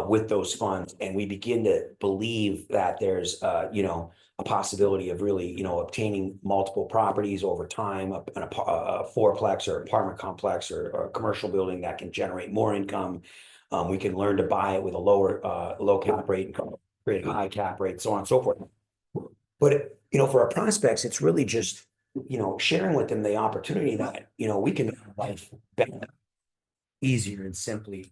with those funds, and we begin to believe that there's a possibility of really obtaining multiple properties over time, a fourplex or apartment complex or a commercial building that can generate more income. We can learn to buy it with a low cap rate and create a high cap rate, so on and so forth. But for our prospects, it's really just sharing with them the opportunity that, we can make life better, easier and simply.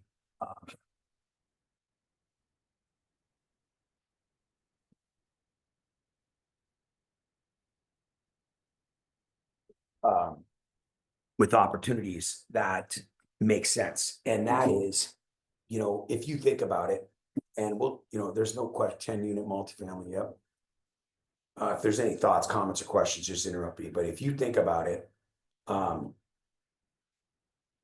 Um, with opportunities that make sense. And that is, if you think about it, and there's no question, 10-unit multifamily, yep. If there's any thoughts, comments, or questions, just interrupt me. But if you think about it,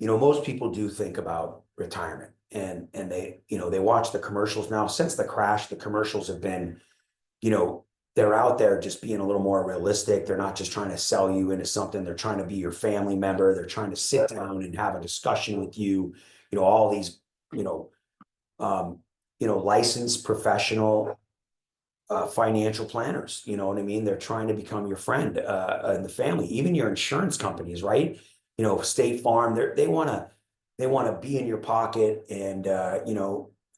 most people do think about retirement, and they, they watch the commercials now. Since the crash, the commercials have been, they're out there just being a little more realistic. They're not just trying to sell you into something. They're trying to be your family member. They're trying to sit down and have a discussion with you. All these, licensed professional financial planners, you know what I mean? They're trying to become your friend in the family, even your insurance companies, right? State Farm, they want to be in your pocket, and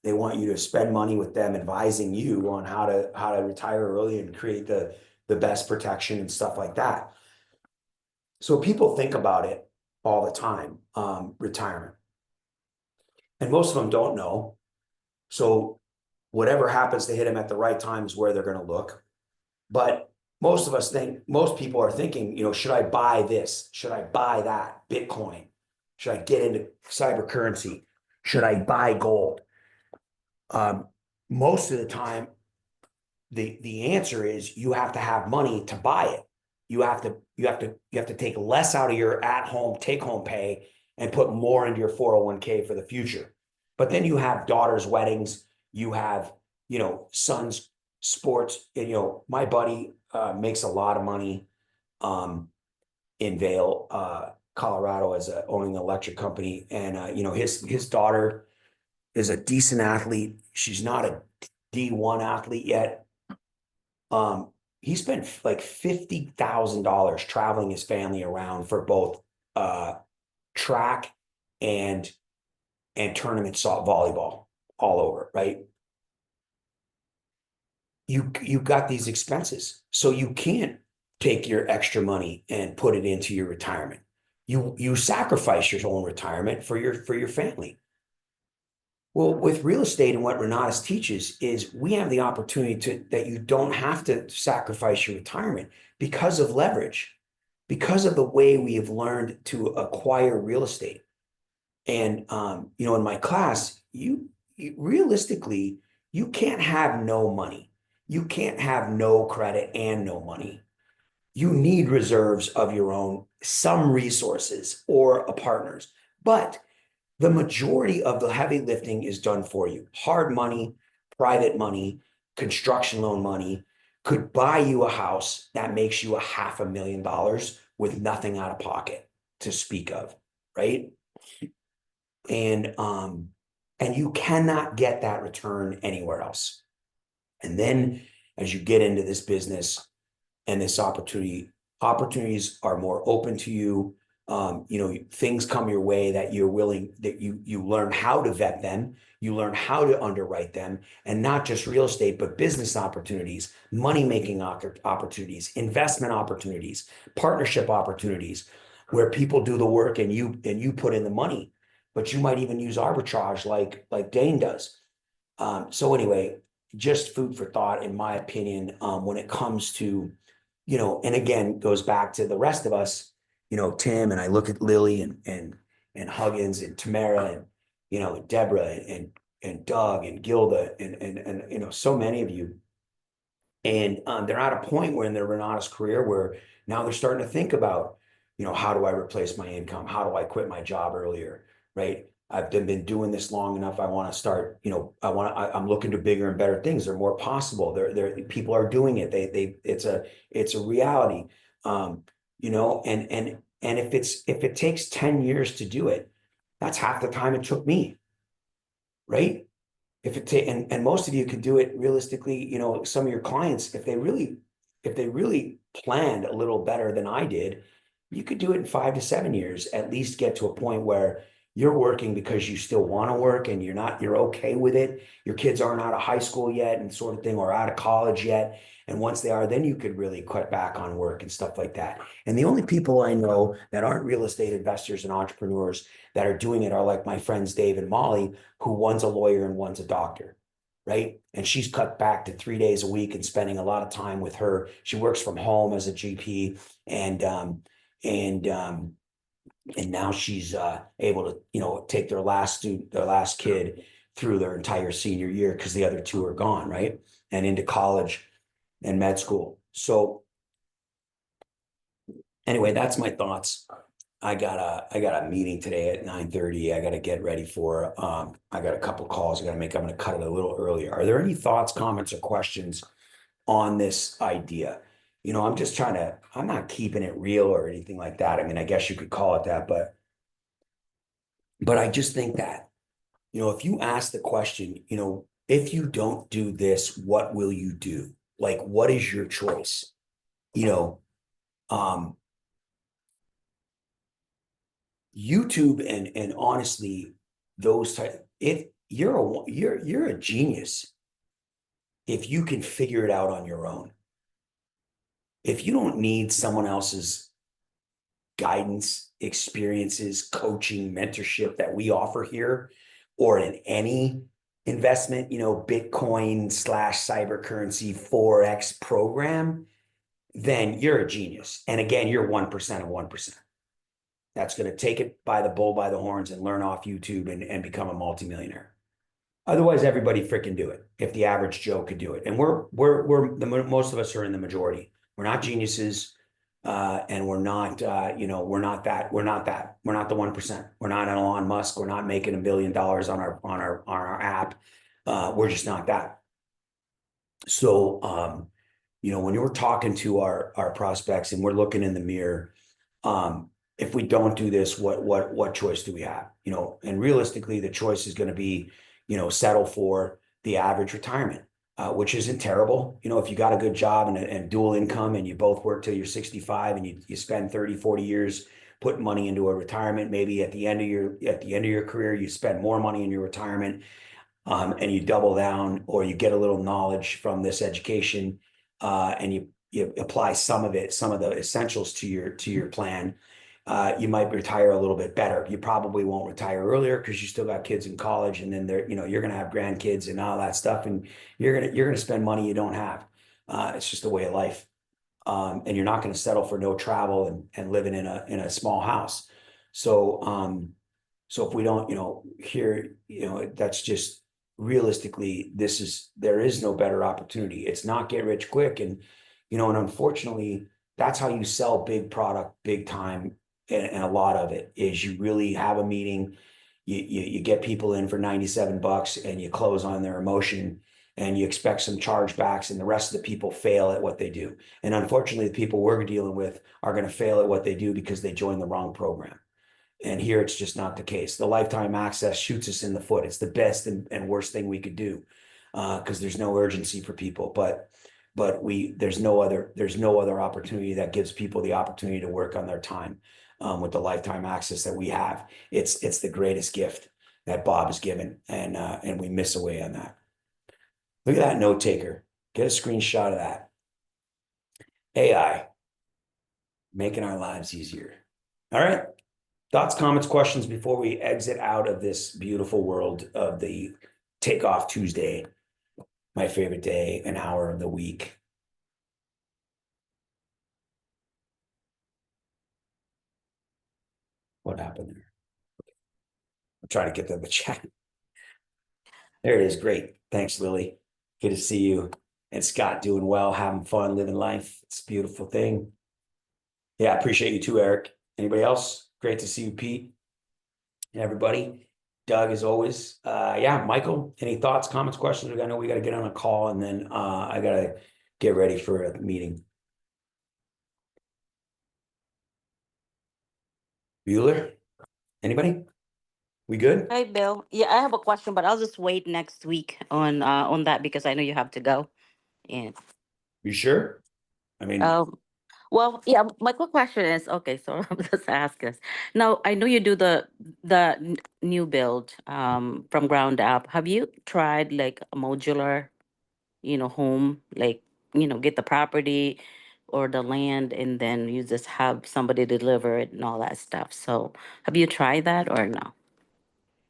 they want you to spend money with them, advising you on how to retire early and create the best protection and stuff like that. So people think about it all the time, retirement. And most of them don't know. So whatever happens to hit them at the right time is where they're going to look. But most people are thinking, should I buy this? Should I buy that? Bitcoin? Should I get into cyber currency? Should I buy gold? Most of the time, the answer is you have to have money to buy it. You have to take less out of your at-home take-home pay and put more into your 401k for the future. But then you have daughters' weddings, you have, sons' sports. And, my buddy makes a lot of money in Vail, Colorado, as owning an electric company. And, his daughter is a decent athlete. She's not a D1 athlete yet. He spent like $50,000 traveling his family around for both track and tournament volleyball all over, right? You've got these expenses, so you can't take your extra money and put it into your retirement. You sacrifice your own retirement for your family. Well, with real estate, and what Renatus teaches is we have the opportunity that you don't have to sacrifice your retirement because of leverage, because of the way we have learned to acquire real estate. And in my class, you realistically, you can't have no money. You can't have no credit and no money. You need reserves of your own, some resources, or a partner's. But the majority of the heavy lifting is done for you. Hard money, private money, construction loan money could buy you a house that makes you $500,000 with nothing out of pocket to speak of, right? And you cannot get that return anywhere else. And then as you get into this business and this opportunities are more open to you. Things come your way that you're willing, that you learn how to vet them, you learn how to underwrite them, and not just real estate, but business opportunities, money-making opportunities, investment opportunities, partnership opportunities, where people do the work and you put in the money, but you might even use arbitrage like Dane does. So anyway, just food for thought, in my opinion, when it comes to, and again, goes back to the rest of us, Tim, and I look at Lily and Huggins and Tamara and Deborah and Doug and Gilda and so many of you. And they're at a point where in their Renatus career where now they're starting to think about, how do I replace my income? How do I quit my job earlier? Right? I've been doing this long enough. I want to start, I'm looking to bigger and better things. They're more possible. People are doing it. It's a reality. And if it takes 10 years to do it, that's half the time it took me, right? And most of you could do it realistically, some of your clients, if they really planned a little better than I did, you could do it in 5 to 7 years, at least get to a point where you're working because you still want to work and you're okay with it. Your kids aren't out of high school yet and sort of thing, or out of college yet. And once they are, then you could really cut back on work and stuff like that. And the only people I know that aren't real estate investors and entrepreneurs that are doing it are like my friends Dave and Molly, who one's a lawyer and one's a doctor, right? And she's cut back to 3 days a week and spending a lot of time with her. She works from home as a GP, and now she's able to, you know, take their last kid through their entire senior year because the other two are gone, right? And into college and med school. So anyway, that's my thoughts. I got a meeting today at 9:30. I got to get ready for. I got a couple calls I got to make. I'm going to cut it a little earlier. Are there any thoughts, comments, or questions on this idea? You know, I'm not keeping it real or anything like that. I mean, I guess you could call it that, but I just think that, you know, if you ask the question, you know, if you don't do this, what will you do? Like, what is your choice? You know, YouTube and honestly, those type, if you're a genius if you can figure it out on your own. If you don't need someone else's guidance, experiences, coaching, mentorship that we offer here, or in any investment, you know, Bitcoin / cyber currency Forex program, then you're a genius. And again, you're 1% of 1%. That's going to take it by the bull by the horns and learn off YouTube and become a multimillionaire. Otherwise, everybody freaking do it. If the average Joe could do it, and most of us are in the majority. We're not geniuses, and we're not, you know, we're not the 1%. We're not Elon Musk. We're not making $1 billion on our app. We're just not that. So, you know, when you're talking to our prospects and we're looking in the mirror, if we don't do this, what choice do we have? You know, and realistically, the choice is going to be, you know, settle for the average retirement, which isn't terrible. You know, if you got a good job and dual income and you both work till you're 65 and you spend 30, 40 years putting money into a retirement, maybe at the end of your career, you spend more money in your retirement, and you double down, or you get a little knowledge from this education, and you apply some of the essentials to your plan. You might retire a little bit better. You probably won't retire earlier because you still got kids in college, and then you know, you're going to have grandkids and all that stuff, and you're going to spend money you don't have. It's just the way of life. And you're not going to settle for no travel and living in a small house. So, so if we don't, you know, here, you know, that's just realistically, there is no better opportunity. It's not get rich quick. And, you know, and unfortunately, that's how you sell big product, big time. And a lot of it is you really have a meeting, you get people in for $97 and you close on their emotion, and you expect some chargebacks, and the rest of the people fail at what they do. And unfortunately, the people we're dealing with are going to fail at what they do because they joined the wrong program. And here it's just not the case. The lifetime access shoots us in the foot. It's the best and worst thing we could do, because there's no urgency for people. But there's no other opportunity that gives people the opportunity to work on their time, with the lifetime access that we have. It's the greatest gift that Bob has given, and we miss away on that. Look at that note taker. Get a screenshot of that. AI making our lives easier. All right. Thoughts, comments, questions before we exit out of this beautiful world of the Takeoff Tuesday, my favorite day, an hour of the week. What happened there? I'm trying to get them to chat. There it is. Great. Thanks, Lily. Good to see you. And Scott doing well, having fun, living life. It's a beautiful thing. Yeah, I appreciate you too, Eric. Anybody else? Great to see you, Pete. And everybody. Doug, as always. Yeah, Michael, any thoughts, comments, questions? I know we got to get on a call, and then I got to get ready for a meeting. Bueller? Anybody? We good? Hi, Bill. Yeah, I have a question, but I'll just wait next week on that because I know you have to go. And You sure? I mean, um, Well, yeah, my quick question is, okay, so I'm just ask us. Now, I know you do the new build from ground up. Have you tried like a modular, home, like, get the property or the land and then you just have somebody deliver it and all that stuff. So have you tried that or no?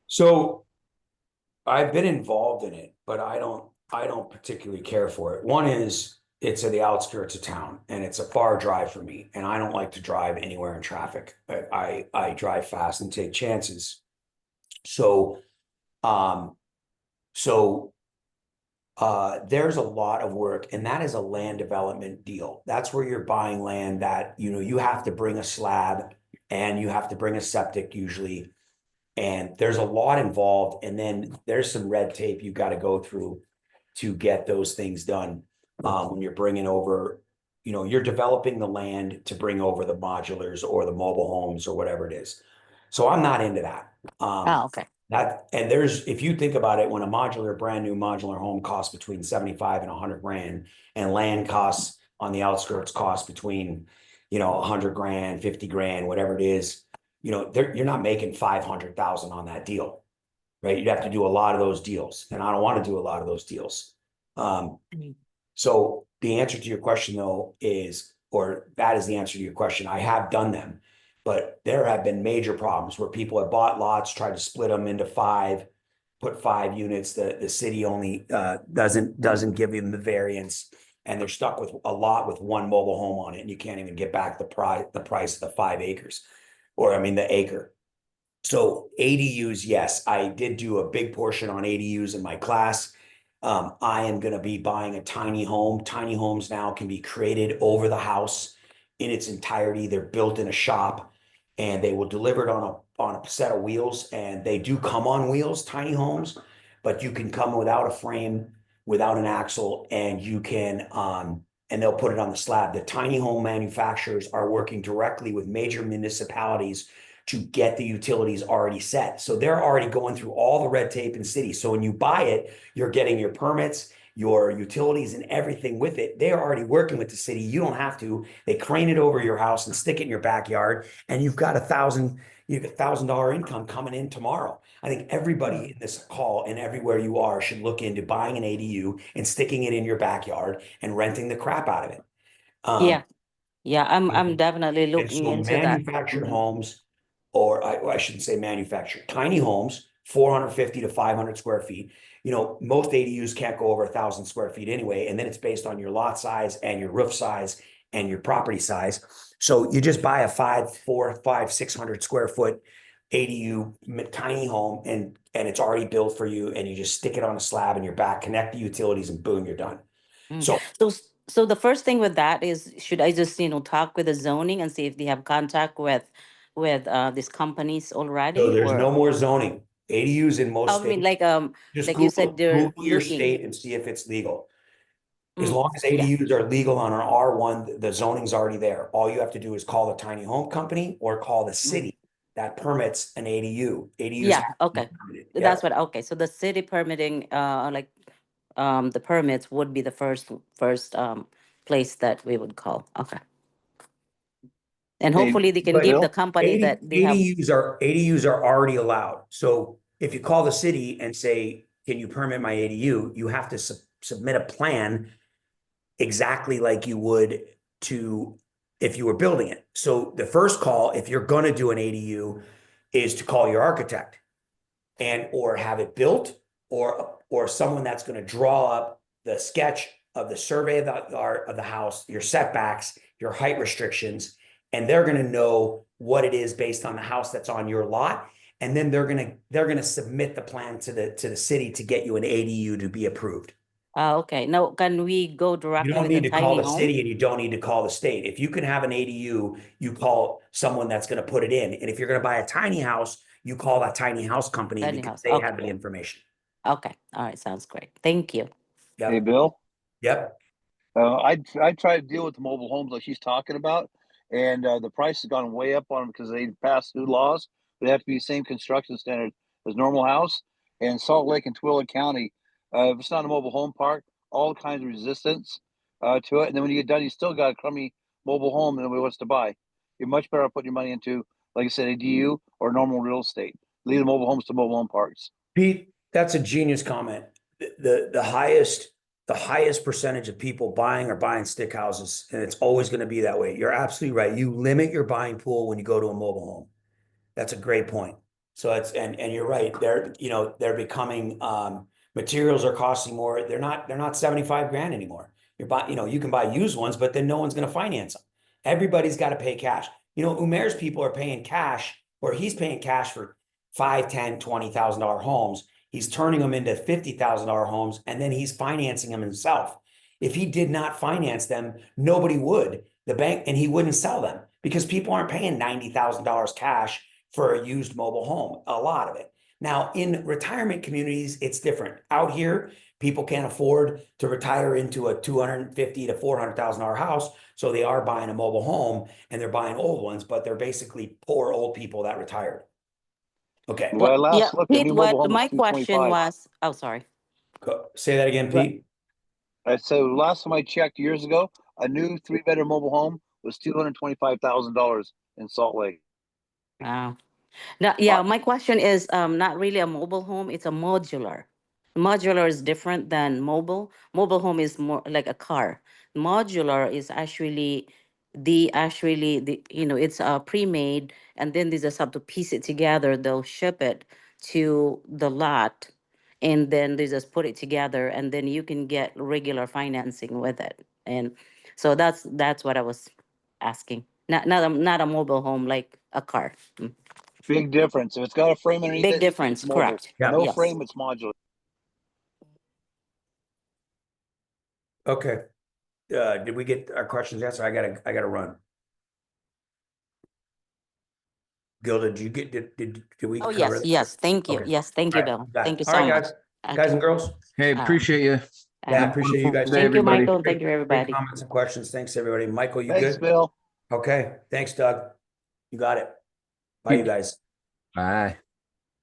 So I've been involved in it, but I don't particularly care for it. One is it's at the outskirts of town and it's a far drive for me, and I don't like to drive anywhere in traffic. I drive fast and take chances. So um so there's a lot of work, and that is a land development deal. That's where you're buying land that, you have to bring a slab and you have to bring a septic usually. And there's a lot involved. And then there's some red tape you got to go through to get those things done. When you're bringing over, you're developing the land to bring over the modulars or the mobile homes or whatever it is. So I'm not into that. Oh, okay. And if you think about it, when a brand new modular home costs between 75 and 100 grand, and land costs on the outskirts cost between, 100 grand, 50 grand, whatever it is, you're not making 500,000 on that deal, right? You'd have to do a lot of those deals, and I don't want to do a lot of those deals. So the answer to your question though or that is the answer to your question. I have done them, but there have been major problems where people have bought lots, tried to split them into put 5 units. The city only doesn't give them the variance, and they're stuck with a lot with one mobile home on it, and you can't even get back the price of the 5 acres, or I mean the acre. So ADUs, yes, I did do a big portion on ADUs in my class. I am going to be buying a tiny home. Tiny homes now can be created over the house in its entirety. They're built in a shop, and they will deliver it on a set of wheels. And they do come on wheels, tiny homes, but you can come without a frame, without an axle, and you can and they'll put it on the slab. The tiny home manufacturers are working directly with major municipalities to get the utilities already set. So they're already going through all the red tape in city. So when you buy it, you're getting your permits, your utilities, and everything with it. They're already working with the city. You don't have to. They crane it over your house and stick it in your backyard, and you've got $1,000 income coming in tomorrow. I think everybody in this call and everywhere you are should look into buying an ADU and sticking it in your backyard and renting the crap out of it. Yeah. Yeah, I'm definitely And looking so into that. manufactured Mhm. homes, or I shouldn't say manufactured, tiny homes, 450 to 500 square feet. Most ADUs can't go over 1,000 square feet anyway. And then it's based on your lot size and your roof size and your property size. So you just buy a 600 square foot ADU tiny home, and it's already built for you, and you just stick it on a slab in your back, connect the utilities, and boom, you're done. Mm. So So the first thing with that is, should I just, talk with the zoning and see if they have contact with these companies already, there's no or more zoning. ADUs in most I mean, states. Just like you said, they're Google your looking. state and see if it's legal. As Mm, long as yeah. ADUs are legal on an R1, the zoning's already there. All you have to do is call the tiny home company or call the Mm. city that permits an ADU. ADUs Yeah, have to be okay. permitted. That's Yep. what, okay. So the city permitting, the permits would be the first place that we would call. Okay. And Hey, hopefully they can But give the Bill? company that they have. ADUs are already allowed. So if you call the city and say, can you permit my ADU? You have to submit a plan exactly like you would to if you were building it. So the first call, if you're going to do an ADU, is to call your architect or have it built, or someone that's going to draw up the sketch of the survey of the house, your setbacks, your height restrictions, and they're going to know what it is based on the house that's on your lot. And then they're going to submit the plan to the city to get you an ADU to be approved. Okay. Now, can we go You directly don't with the need to call tiny the home? city, and you don't need to call the state. If you can have an ADU, you call someone that's going to put it in. And if you're going to buy a tiny house, you call that tiny house company Tiny because house. they Okay. have the information. Okay. All right. Sounds great. Thank you. Hey, Yep. Bill? Yep. I tried to deal with the mobile homes like she's talking about, and the price has gone way up on them because they passed new laws. They have to be the same construction standard as normal house. And Salt Lake and Tooele County, if it's not a mobile home park, all kinds of resistance to it. And then when you get done, you still got a crummy mobile home than nobody wants to buy. You're much better off putting your money into, like I said, a DU or normal real estate. Leave the mobile homes to mobile home parks. Pete, that's a genius comment. The highest percentage of people buying are buying stick houses, and it's always going to be that way. You're absolutely right. You limit your buying pool when you go to a mobile home. That's a great point. So it's and you're right. They're becoming materials are costing more. They're not 75 grand anymore. You're buying, you can buy used ones, but then no one's going to finance them. Everybody's got to pay cash. Umair's people are paying cash, or he's paying cash for $5, $10, $20,000 homes. He's turning them into $50,000 homes, and then he's financing them himself. If he did not finance them, nobody would. The bank, and he wouldn't sell them because people aren't paying $90,000 cash for a used mobile home, a lot of it. Now, in retirement communities, it's different. Out here, people can't afford to retire into a $250,000 to $400,000 house, so they are buying a mobile home, and they're buying old ones, but they're basically poor old people that retired. Okay. When I last looked, a Pete, new mobile home was my question 225. was, oh, sorry. Say that again, Pete. I said last time I checked years ago, a new 3-bedroom mobile home was $225,000 in Salt Lake. Wow. Now, yeah, my question is not really a mobile home, it's a modular. Modular is different than mobile. Mobile home is more like a car. Modular is actually it's pre-made, and then they just have to piece it together. They'll ship it to the lot, and then they just put it together, and then you can get regular financing with it. And so that's what I was asking. Not a mobile home like a car. Big difference. If it's got a frame underneath Big it, difference, it's mobile. correct. Yeah. No Yes. frame, it's modular. Okay. Did we get our questions answered? I gotta run. Gilda, did you get, did we Oh, cover yes, it? yes, thank you. Okay. Yes, thank you, All right, Bill. got it. Thank you All so right, much. guys and Okay. girls. Hey, appreciate you. Yeah, I Um, appreciate you guys. Day, Thank you, everybody. Michael. Thank you, Great everybody. comments and questions. Thanks, everybody. Michael, you Thanks, good? Bill. Okay. Thanks, Doug. You got it. Bye, you guys. Bye.